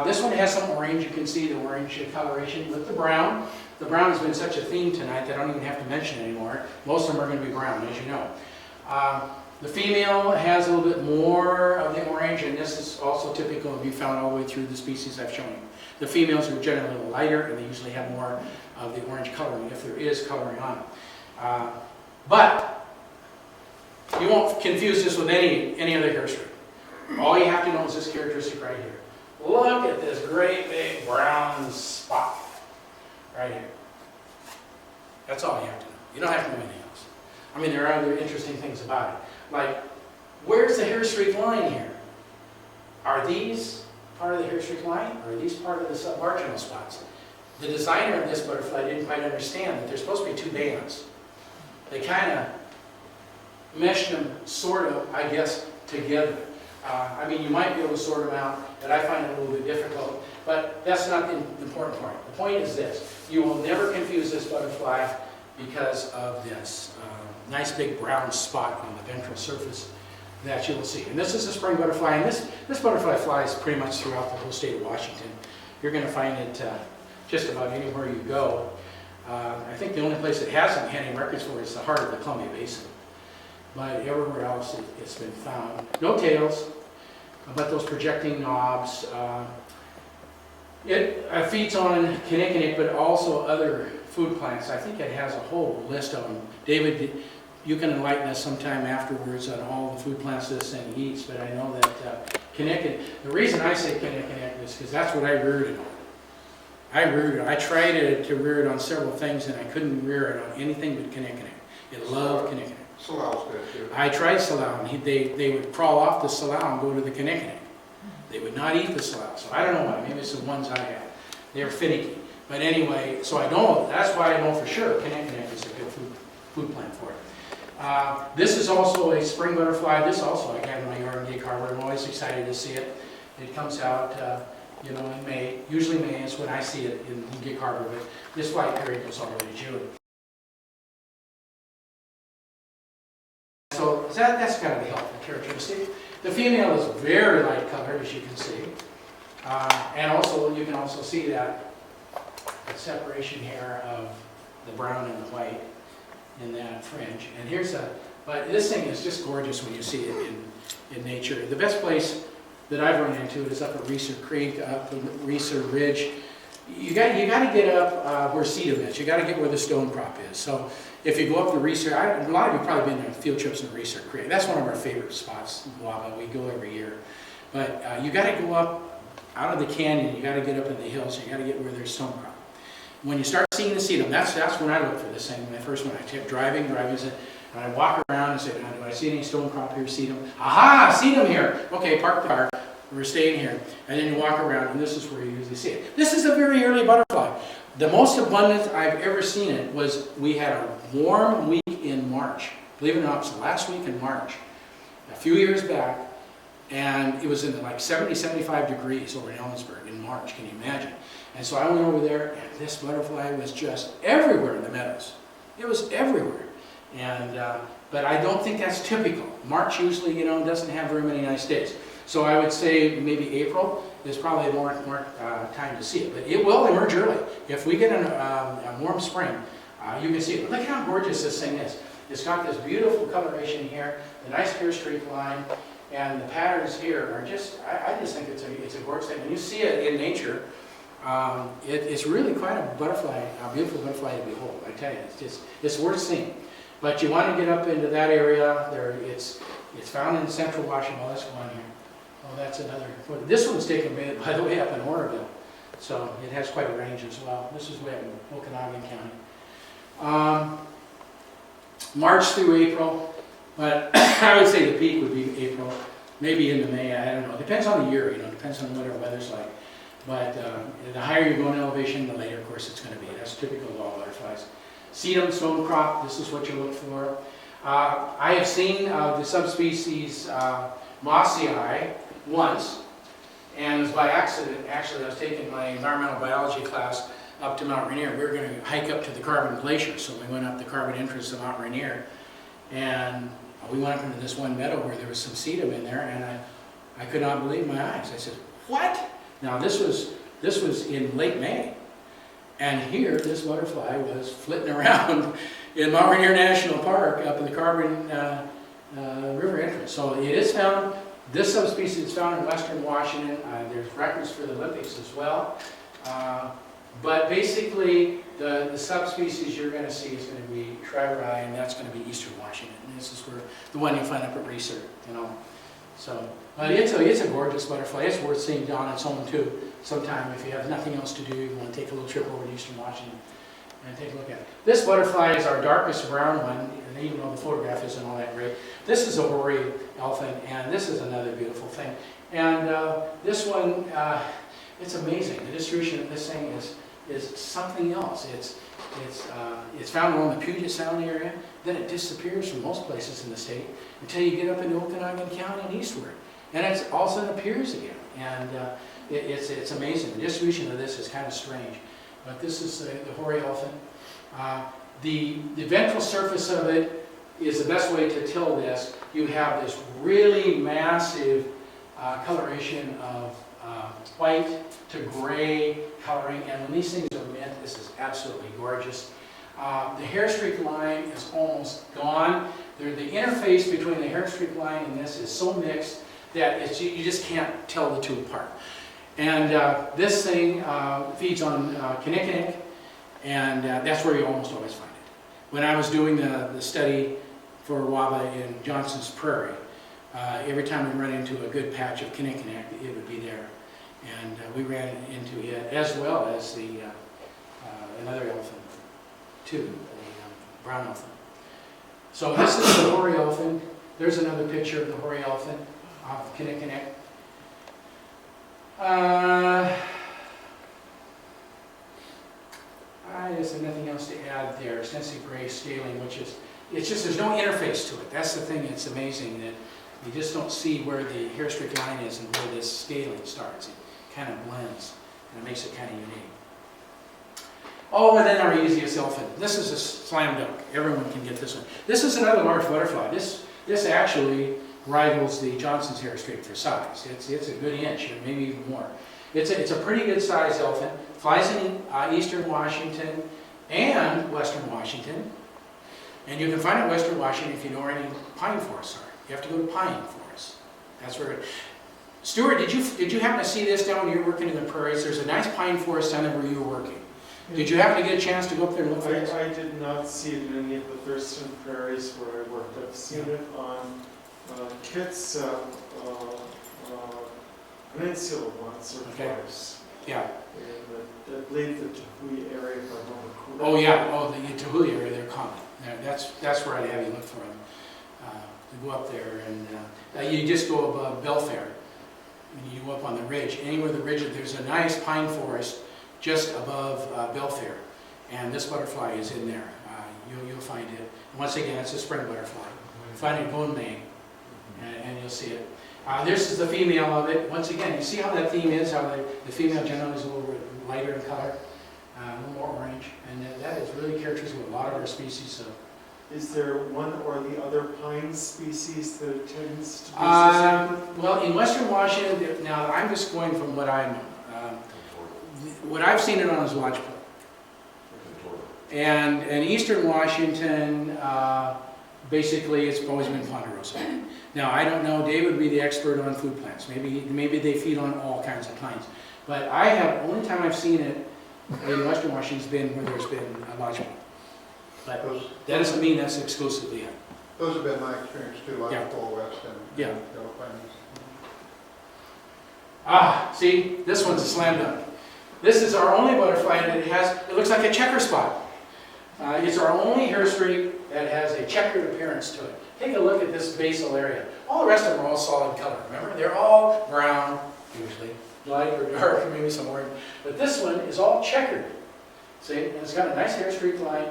This one has some orange. You can see the orange coloration with the brown. The brown has been such a theme tonight that I don't even have to mention it anymore. Most of them are going to be brown, as you know. The female has a little bit more of the orange, and this is also typical to be found all the way through the species I've shown you. The females are generally a little lighter, and they usually have more of the orange coloring, if there is coloring on it. But you won't confuse this with any other hairstreak. All you have to know is this characteristic right here. Look at this great big brown spot right here. That's all you have to know. You don't have to know anything else. I mean, there are other interesting things about it. Like, where's the hairstreak line here? Are these part of the hairstreak line, or are these part of the submarginal spots? The designer of this butterfly didn't quite understand that there's supposed to be 2 bands. They kind of meshed them, sort of, I guess, together. I mean, you might be able to sort them out, but I find it a little bit difficult. But that's not the important part. The point is this. You will never confuse this butterfly because of this nice big brown spot on the ventral surface that you will see. And this is a spring butterfly, and this butterfly flies pretty much throughout the whole state of Washington. You're going to find it just about anywhere you go. I think the only place it hasn't had any records for is the heart of the Columbia Basin. But everywhere else it's been found. No tails, but those projecting knobs. It feeds on kinnikinnick, but also other food plants. I think it has a whole list of them. David, you can enlighten us sometime afterwards on all the food plants this thing eats, but I know that kinnikinnick, the reason I say kinnikinnick is because that's what I reared it on. I reared it. I tried to rear it on several things, and I couldn't rear it on anything but kinnikinnick. It loved kinnikinnick. Salau's good too. I tried salau, and they would crawl off the salau and go to the kinnikinnick. They would not eat the salau, so I don't know why. Maybe it's the ones I have. They're finicky. But anyway, so I know, that's why I know for sure kinnikinnick is a good food plant for it. This is also a spring butterfly. This also I have in my yard in Gig Harbor. I'm always excited to see it. It comes out, in May. Usually May is when I see it in Gig Harbor, but this flight period goes all the way to June. So that's kind of the helpful characteristic. The female is very light colored, as you can see. And also, you can also see that separation here of the brown and the white in that fringe. And but this thing is just gorgeous when you see it in nature. The best place that I've run into is up at Reeser Creek, up Reeser Ridge. You got to get up where Cedar is. You got to get where the stone crop is. So if you go up to Reeser, a lot of you probably been on field trips in Reeser Creek. That's one of our favorite spots in Wagar. We go every year. But you got to go up out of the canyon, you gotta get up in the hills, you gotta get where there's stonecrop. When you start seeing the sedum, that's when I look for this thing. When I first went, I kept driving, and I walk around and say, do I see any stonecrop here, sedum? Aha, sedum here. Okay, park the car, we're staying here. And then you walk around, and this is where you usually see it. This is a very early butterfly. The most abundant I've ever seen it was, we had a warm week in March. Believe it or not, it was the last week in March, a few years back, and it was in like 70, 75 degrees over in Ellensburg in March, can you imagine? And so I went over there, and this butterfly was just everywhere in the meadows. It was everywhere. And, but I don't think that's typical. March usually, doesn't have very many nice days. So I would say maybe April is probably more time to see it. But it will emerge early. If we get a warm spring, you can see it. Look how gorgeous this thing is. It's got this beautiful coloration here, the nice hairstreak line, and the patterns here are just, I just think it's a gorgeous thing. When you see it in nature, it's really quite a butterfly, a beautiful butterfly to behold. I tell you, it's worth seeing. But you want to get up into that area. It's found in central Washington. Well, let's go on here. Oh, that's another. This one's taken, by the way, up in Oroville, so it has quite a range as well. This is way up in Okanagan County. March through April, but I would say the peak would be April, maybe into May. I don't know. It depends on the year. Depends on what our weather's like. But the higher you go in elevation, the later, of course, it's going to be. That's typical of all butterflies. Sedum, stonecrop, this is what you look for. I have seen the subspecies Mossii once, and it was by accident. Actually, I was taking my environmental biology class up to Mount Rainier. We were going to hike up to the Carbon Glacier, so we went up the Carbon entrance of Mount Rainier, and we went up into this one meadow where there was some sedum in there, and I could not believe my eyes. I said, "What?" Now this was in late May, and here this butterfly was flitting around in Mount Rainier National Park up in the Carbon River entrance. So it is found. This subspecies is found in western Washington. There's records for the Olympics as well. But basically, the subspecies you're going to see is going to be Treveri, and that's going to be eastern Washington. And this is where the one you find up at Research, So, but it's a gorgeous butterfly. It's worth seeing on its own too. Sometime, if you have nothing else to do, you want to take a little trip over to eastern Washington and take a look at it. This butterfly is our darkest brown one, and even though the photograph isn't all that great. This is a hoary elephant, and this is another beautiful thing. And this one, it's amazing. The distribution of this thing is something else. It's found along the Puget Sound area, then it disappears from most places in the state until you get up into Okanagan County and eastward. And it all of a sudden appears again. And it's amazing. The distribution of this is kind of strange. But this is the hoary elephant. The ventral surface of it is the best way to tell this. You have this really massive coloration of white to gray coloring, and when these things are mint, this is absolutely gorgeous. The hairstreak line is almost gone. The interface between the hairstreak line and this is so mixed that you just can't tell the two apart. And this thing feeds on kinnikinnick, and that's where you almost always find it. When I was doing the study for WBA in Johnson's Prairie, every time we run into a good patch of kinnikinnick, it would be there. And we ran into it as well as another elephant, too, the brown elephant. So this is the hoary elephant. There's another picture of the hoary elephant off kinnikinnick. I just have nothing else to add there. Extensive gray scaling, which is, it's just there's no interface to it. That's the thing that's amazing, that you just don't see where the hairstreak line is and where this scaling starts. It kind of blends, and it makes it kind of unique. Oh, and then our easiest elephant. This is a slam dunk. Everyone can get this one. This is another large butterfly. This actually rivals the Johnson's hairstreak for size. It's a good inch, or maybe even more. It's a pretty good sized elephant. Flies in eastern Washington and western Washington. And you can find it in western Washington if you know where any pine forests are. You have to go to pine forests. That's where Stuart, did you happen to see this down when you were working in the prairies? There's a nice pine forest down there where you were working. Did you happen to get a chance to go up there and look for this? I did not see it in any of the Thurston prairies where I worked. I've seen it on kits, peninsula once or Okay. twice. Yeah. And I believe the Tahui area, if I remember correctly. Oh, yeah, oh, the Tahui area, they're common. That's where I'd have you look for them. To go up there and you just go above Belfair. And you go up on the ridge. Anywhere the ridge, there's a nice pine forest just above Belfair. And this butterfly is in there. You'll find it. Once again, it's a spring butterfly. Find it, go in May, and you'll see it. This is the female of it. Once again, you see how that theme is, how the female generally is a little bit lighter in color, a little more orange, and that is really characteristic of a lot of our species. So. Is there one or the other pine species that tends to be associated? Well, in Western Washington, now I'm just going from what I know. What I've seen it on is lodgepole. And in Eastern Washington, basically it's always been ponderosa. Now I don't know, Dave would be the expert on food plants. Maybe they feed on all kinds of pines. But only time I've seen it in Western Washington has been where there's been a lodgepole. But that doesn't mean that's exclusively it. Those have been my experience too, like Yeah. Full West and Yeah. Yellow Pines. See, this one's a slam dunk. This is our only butterfly that it looks like a checker spot. It's our only hair streak that has a checkered appearance to it. Take a look at this basal area. All the rest of them are all solid color, remember? They're all brown, usually, light or dark, maybe some orange. But this one is all checkered. See, and it's got a nice hair streak line.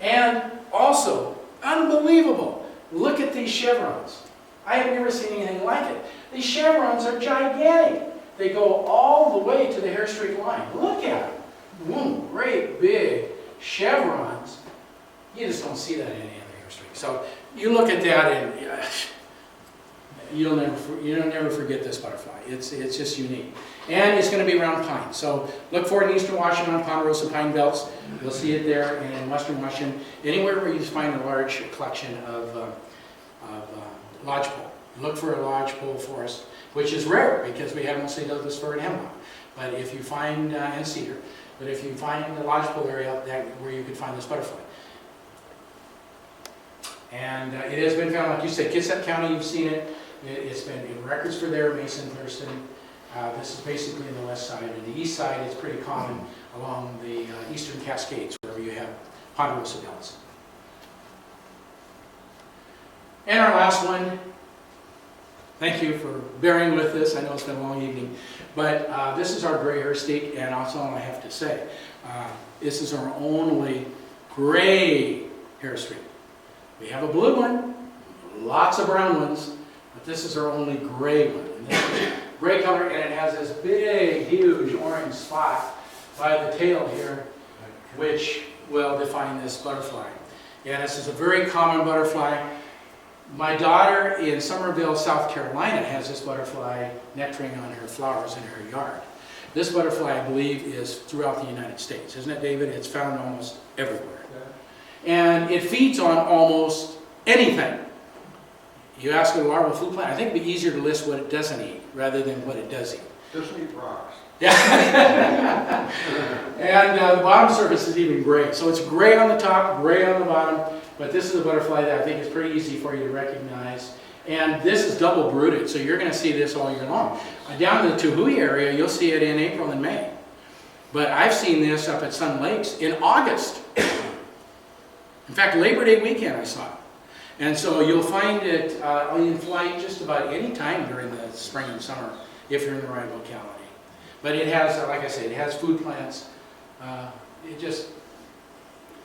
And also, unbelievable, look at these chevrons. I have never seen anything like it. These chevrons are gigantic. They go all the way to the hair streak line. Look at them. Boom, great big chevrons. You just don't see that in any other hair streak. So you look at that and you'll never forget this butterfly. It's just unique. And it's going to be around pine. So look for it in Eastern Washington on ponderosa pine belts. You'll see it there. And in Western Washington, anywhere where you find a large collection of lodgepole. Look for a lodgepole forest, which is rare because we have mostly Douglas fir and hemlock. But if you find, and cedar, but if you find the lodgepole area where you could find this butterfly. And it has been found, like you said, Kitsap County, you've seen it. It's been in records for there, Mason, Thurston. This is basically in the west side. And the east side is pretty common along the eastern Cascades, where you have ponderosa belts. And our last one, thank you for bearing with this. I know it's been a long evening. But this is our gray hair streak, and that's all I have to say. This is our only gray hair streak. We have a blue one, lots of brown ones, but this is our only gray one. And this is gray color, and it has this big, huge orange spot by the tail here, which will define this butterfly. Yeah, this is a very common butterfly. My daughter in Somerville, South Carolina has this butterfly nectaring on her flowers in her yard. This butterfly, I believe, is throughout the United States. Isn't it, David? It's found almost everywhere. And it feeds on almost anything. You ask a larval food plant, I think it'd be easier to list what it doesn't eat rather than what it does eat. Doesn't eat rocks. Yeah. And the bottom surface is even gray. So it's gray on the top, gray on the bottom, but this is a butterfly that I think is pretty easy for you to recognize. And this is double brooded, so you're going to see this all year long. Down in the Tahui area, you'll see it in April and May. But I've seen this up at Sun Lakes in August. In fact, Labor Day weekend I saw it. And so you'll find it in flight just about any time during the spring and summer if you're in the right locality. But it has, like I say, it has food plants. It just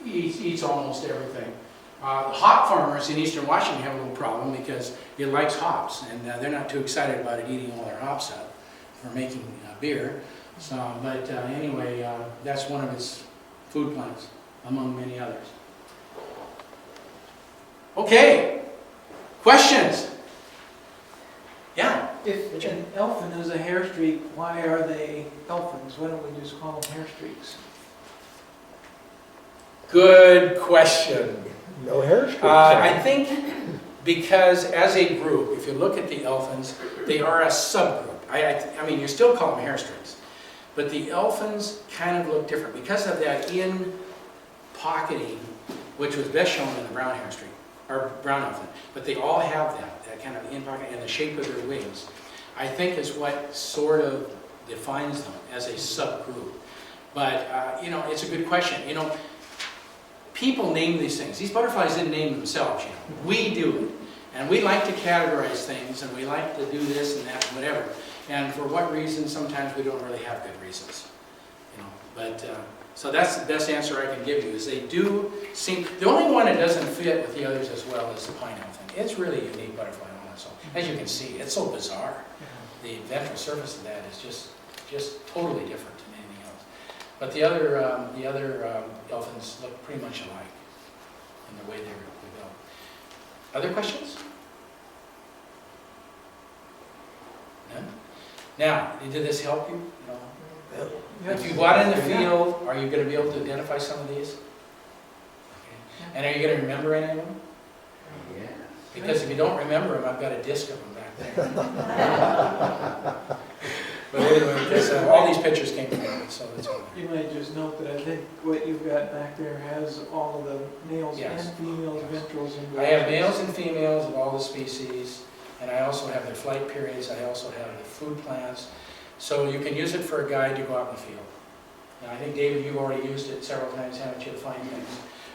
eats almost everything. Hop farmers in eastern Washington have a little problem because it likes hops, and they're not too excited about it eating all their hops up for making beer. So, but anyway, that's one of its food plants, among many others. Okay, questions? Yeah? If an elfin is a hair streak, why are they elfins? Why don't we just call them hair streaks? Good question. No hair streaks. I think because as a group, if you look at the elfins, they are a subgroup. I mean, you still call them hair streaks, but the elfins kind of look different because of that in-pocketing, which was best shown in the brown hair streak, or brown elfin. But they all have that kind of in-pocket and the shape of their wings. I think is what sort of defines them as a subgroup. But, you know, it's a good question. You know, people name these things. These butterflies didn't name themselves, you know. We do it. And we like to categorize things, and we like to do this and that and whatever. And for what reason, sometimes we don't really have good reasons. You know, but, so that's the best answer I can give you, is they do seem, the only one that doesn't fit with the others as well is the pine elephant. It's really a unique butterfly on its own. As you can see, it's so bizarre. The ventral surface of that is just totally different than anything else. But the other elephants look pretty much alike in the way they're built. Other questions? None? Now, did this help you? You know, if you go out in the field, are you going to be able to identify some of these? Okay. And are you going to remember any of them? Yes. Because if you don't remember them, I've got a disc of them back there. But anyway, because all these pictures came from it, so that's all. You might just note that I think what you've got back there has all of the males Yes. and females, ventrals and... I have males and females of all the species, and I also have their flight periods. I also have the food plans. So you can use it for a guide to go out in the field. And I think, David, you've already used it several times, haven't you, to find things?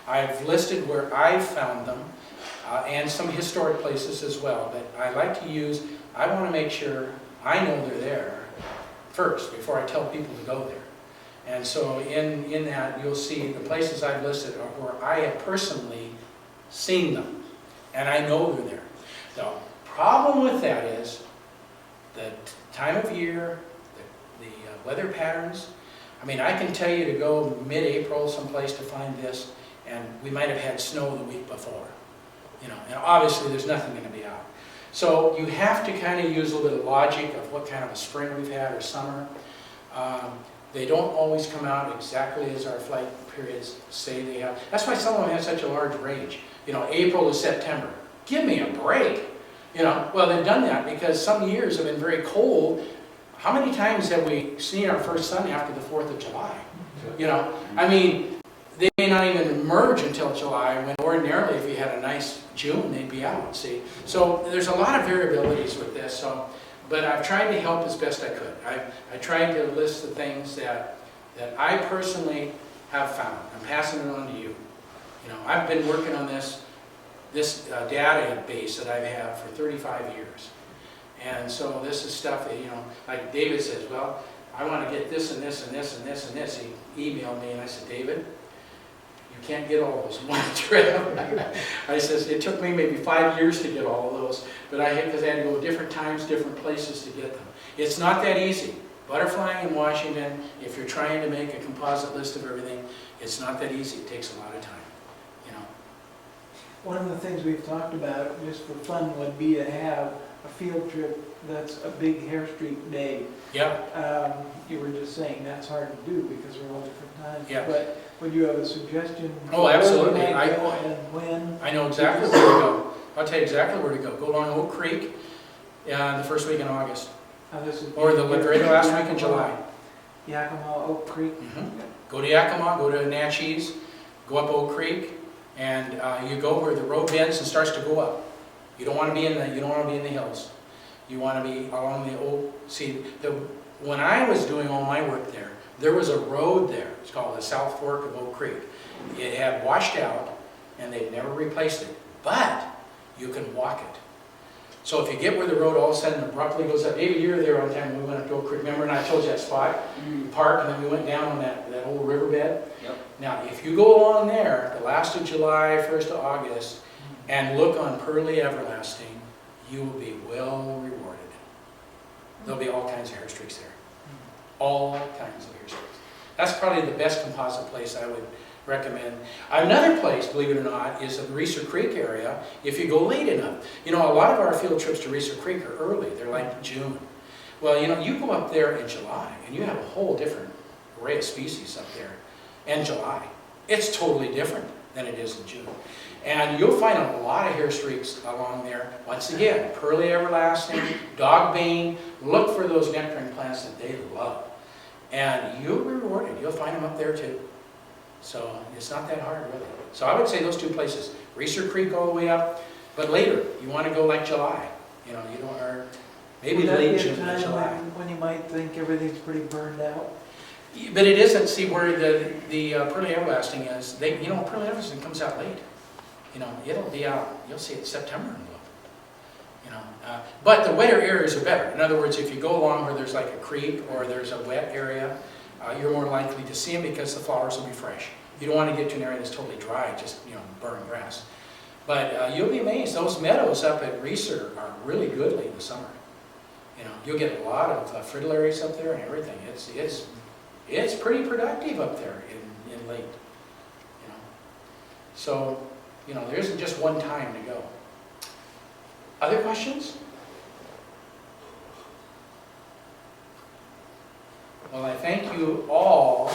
I've listed where I've found them, and some historic places as well. But I like to use, I want to make sure I know they're there first, before I tell people to go there. And so in that, you'll see the places I've listed are where I have personally seen them, and I know they're there. The problem with that is the time of year, the weather patterns. I mean, I can tell you to go mid-April someplace to find this, and we might have had snow the week before. You know, and obviously there's nothing going to be out. So you have to kind of use a little logic of what kind of a spring we've had or summer. They don't always come out exactly as our flight periods say they have. That's why some of them have such a large range. You know, April to September. Give me a break. You know, well, they've done that because some years have been very cold. How many times have we seen our first sun after the 4th of July? You know, I mean, they may not even emerge until July, when ordinarily if you had a nice June, they'd be out, see? So there's a lot of variabilities with this, so, but I've tried to help as best I could. I tried to list the things that I personally have found. I'm passing it on to you. You know, I've been working on this database that I've had for 35 years. And so this is stuff that, you know, like David says, well, I want to get this and this and this and this and this. He emailed me and I said, David, you can't get all those in one trip. I says, it took me maybe 5 years to get all of those, but because I had to go different times, different places to get them. It's not that easy. Butterflying in Washington, if you're trying to make a composite list of everything, it's not that easy. It takes a lot of time, you know. One of the things we've talked about, just for fun, would be to have a field trip that's a big Hairstreak day. Yeah. You were just saying that's hard to do because we're all different times. Yeah. But would you have a suggestion? Oh, absolutely. Where we might go and when? I know exactly where to go. I'll tell you exactly where to go. Go along Oak Creek the first week in August. Or the last week in July. Yakima, Oak Creek. Go to Yakima, go to Natchez, go up Oak Creek, and you go where the road bends and starts to go up. You don't want to be in the hills. You want to be along the old. See, when I was doing all my work there was a road there. It's called the South Fork of Oak Creek. It had washed out, and they've never replaced it. But you can walk it. So if you get where the road all of a sudden abruptly goes up, David, you were there one time when we went up to Oak Creek. Remember, and I told you that spot, park, and then we went down on that old riverbed. Yep. Now, if you go along there, the last of July, 1st of August, and look on Pearly Everlasting, you will be well rewarded. There'll be all kinds of hairstreaks there. All kinds of hairstreaks. That's probably the best composite place I would recommend. Another place, believe it or not, is the Reeser Creek area, if you go late enough. You know, a lot of our field trips to Reeser Creek are early. They're like June. Well, you know, you go up there in July, and you have a whole different array of species up there in July. It's totally different than it is in June. And you'll find a lot of hairstreaks along there. Once again, Pearly Everlasting, Dogbane. Look for those nectarine plants that they love. And you'll be rewarded. You'll find them up there too. So it's not that hard, really. So I would say those two places, Reeser Creek all the way up. But later, you want to go like July. You know, you don't, or maybe Would that late be a June or time July. when you might think everything's pretty burned out? But it isn't, see where the pearly everlasting is, pearly everlasting comes out late. It'll be out, you'll see it September in bloom. But the wetter areas are better. In other words, if you go along where there's like a creek or there's a wet area, you're more likely to see them because the flowers will be fresh. You don't want to get to an area that's totally dry, just, burning grass. But you'll be amazed, those meadows up at Reeser are really good late in the summer. You'll get a lot of fritillaries up there and everything. It's pretty productive up there in late. So, there isn't just one time to go. Other questions? Well, I thank you all.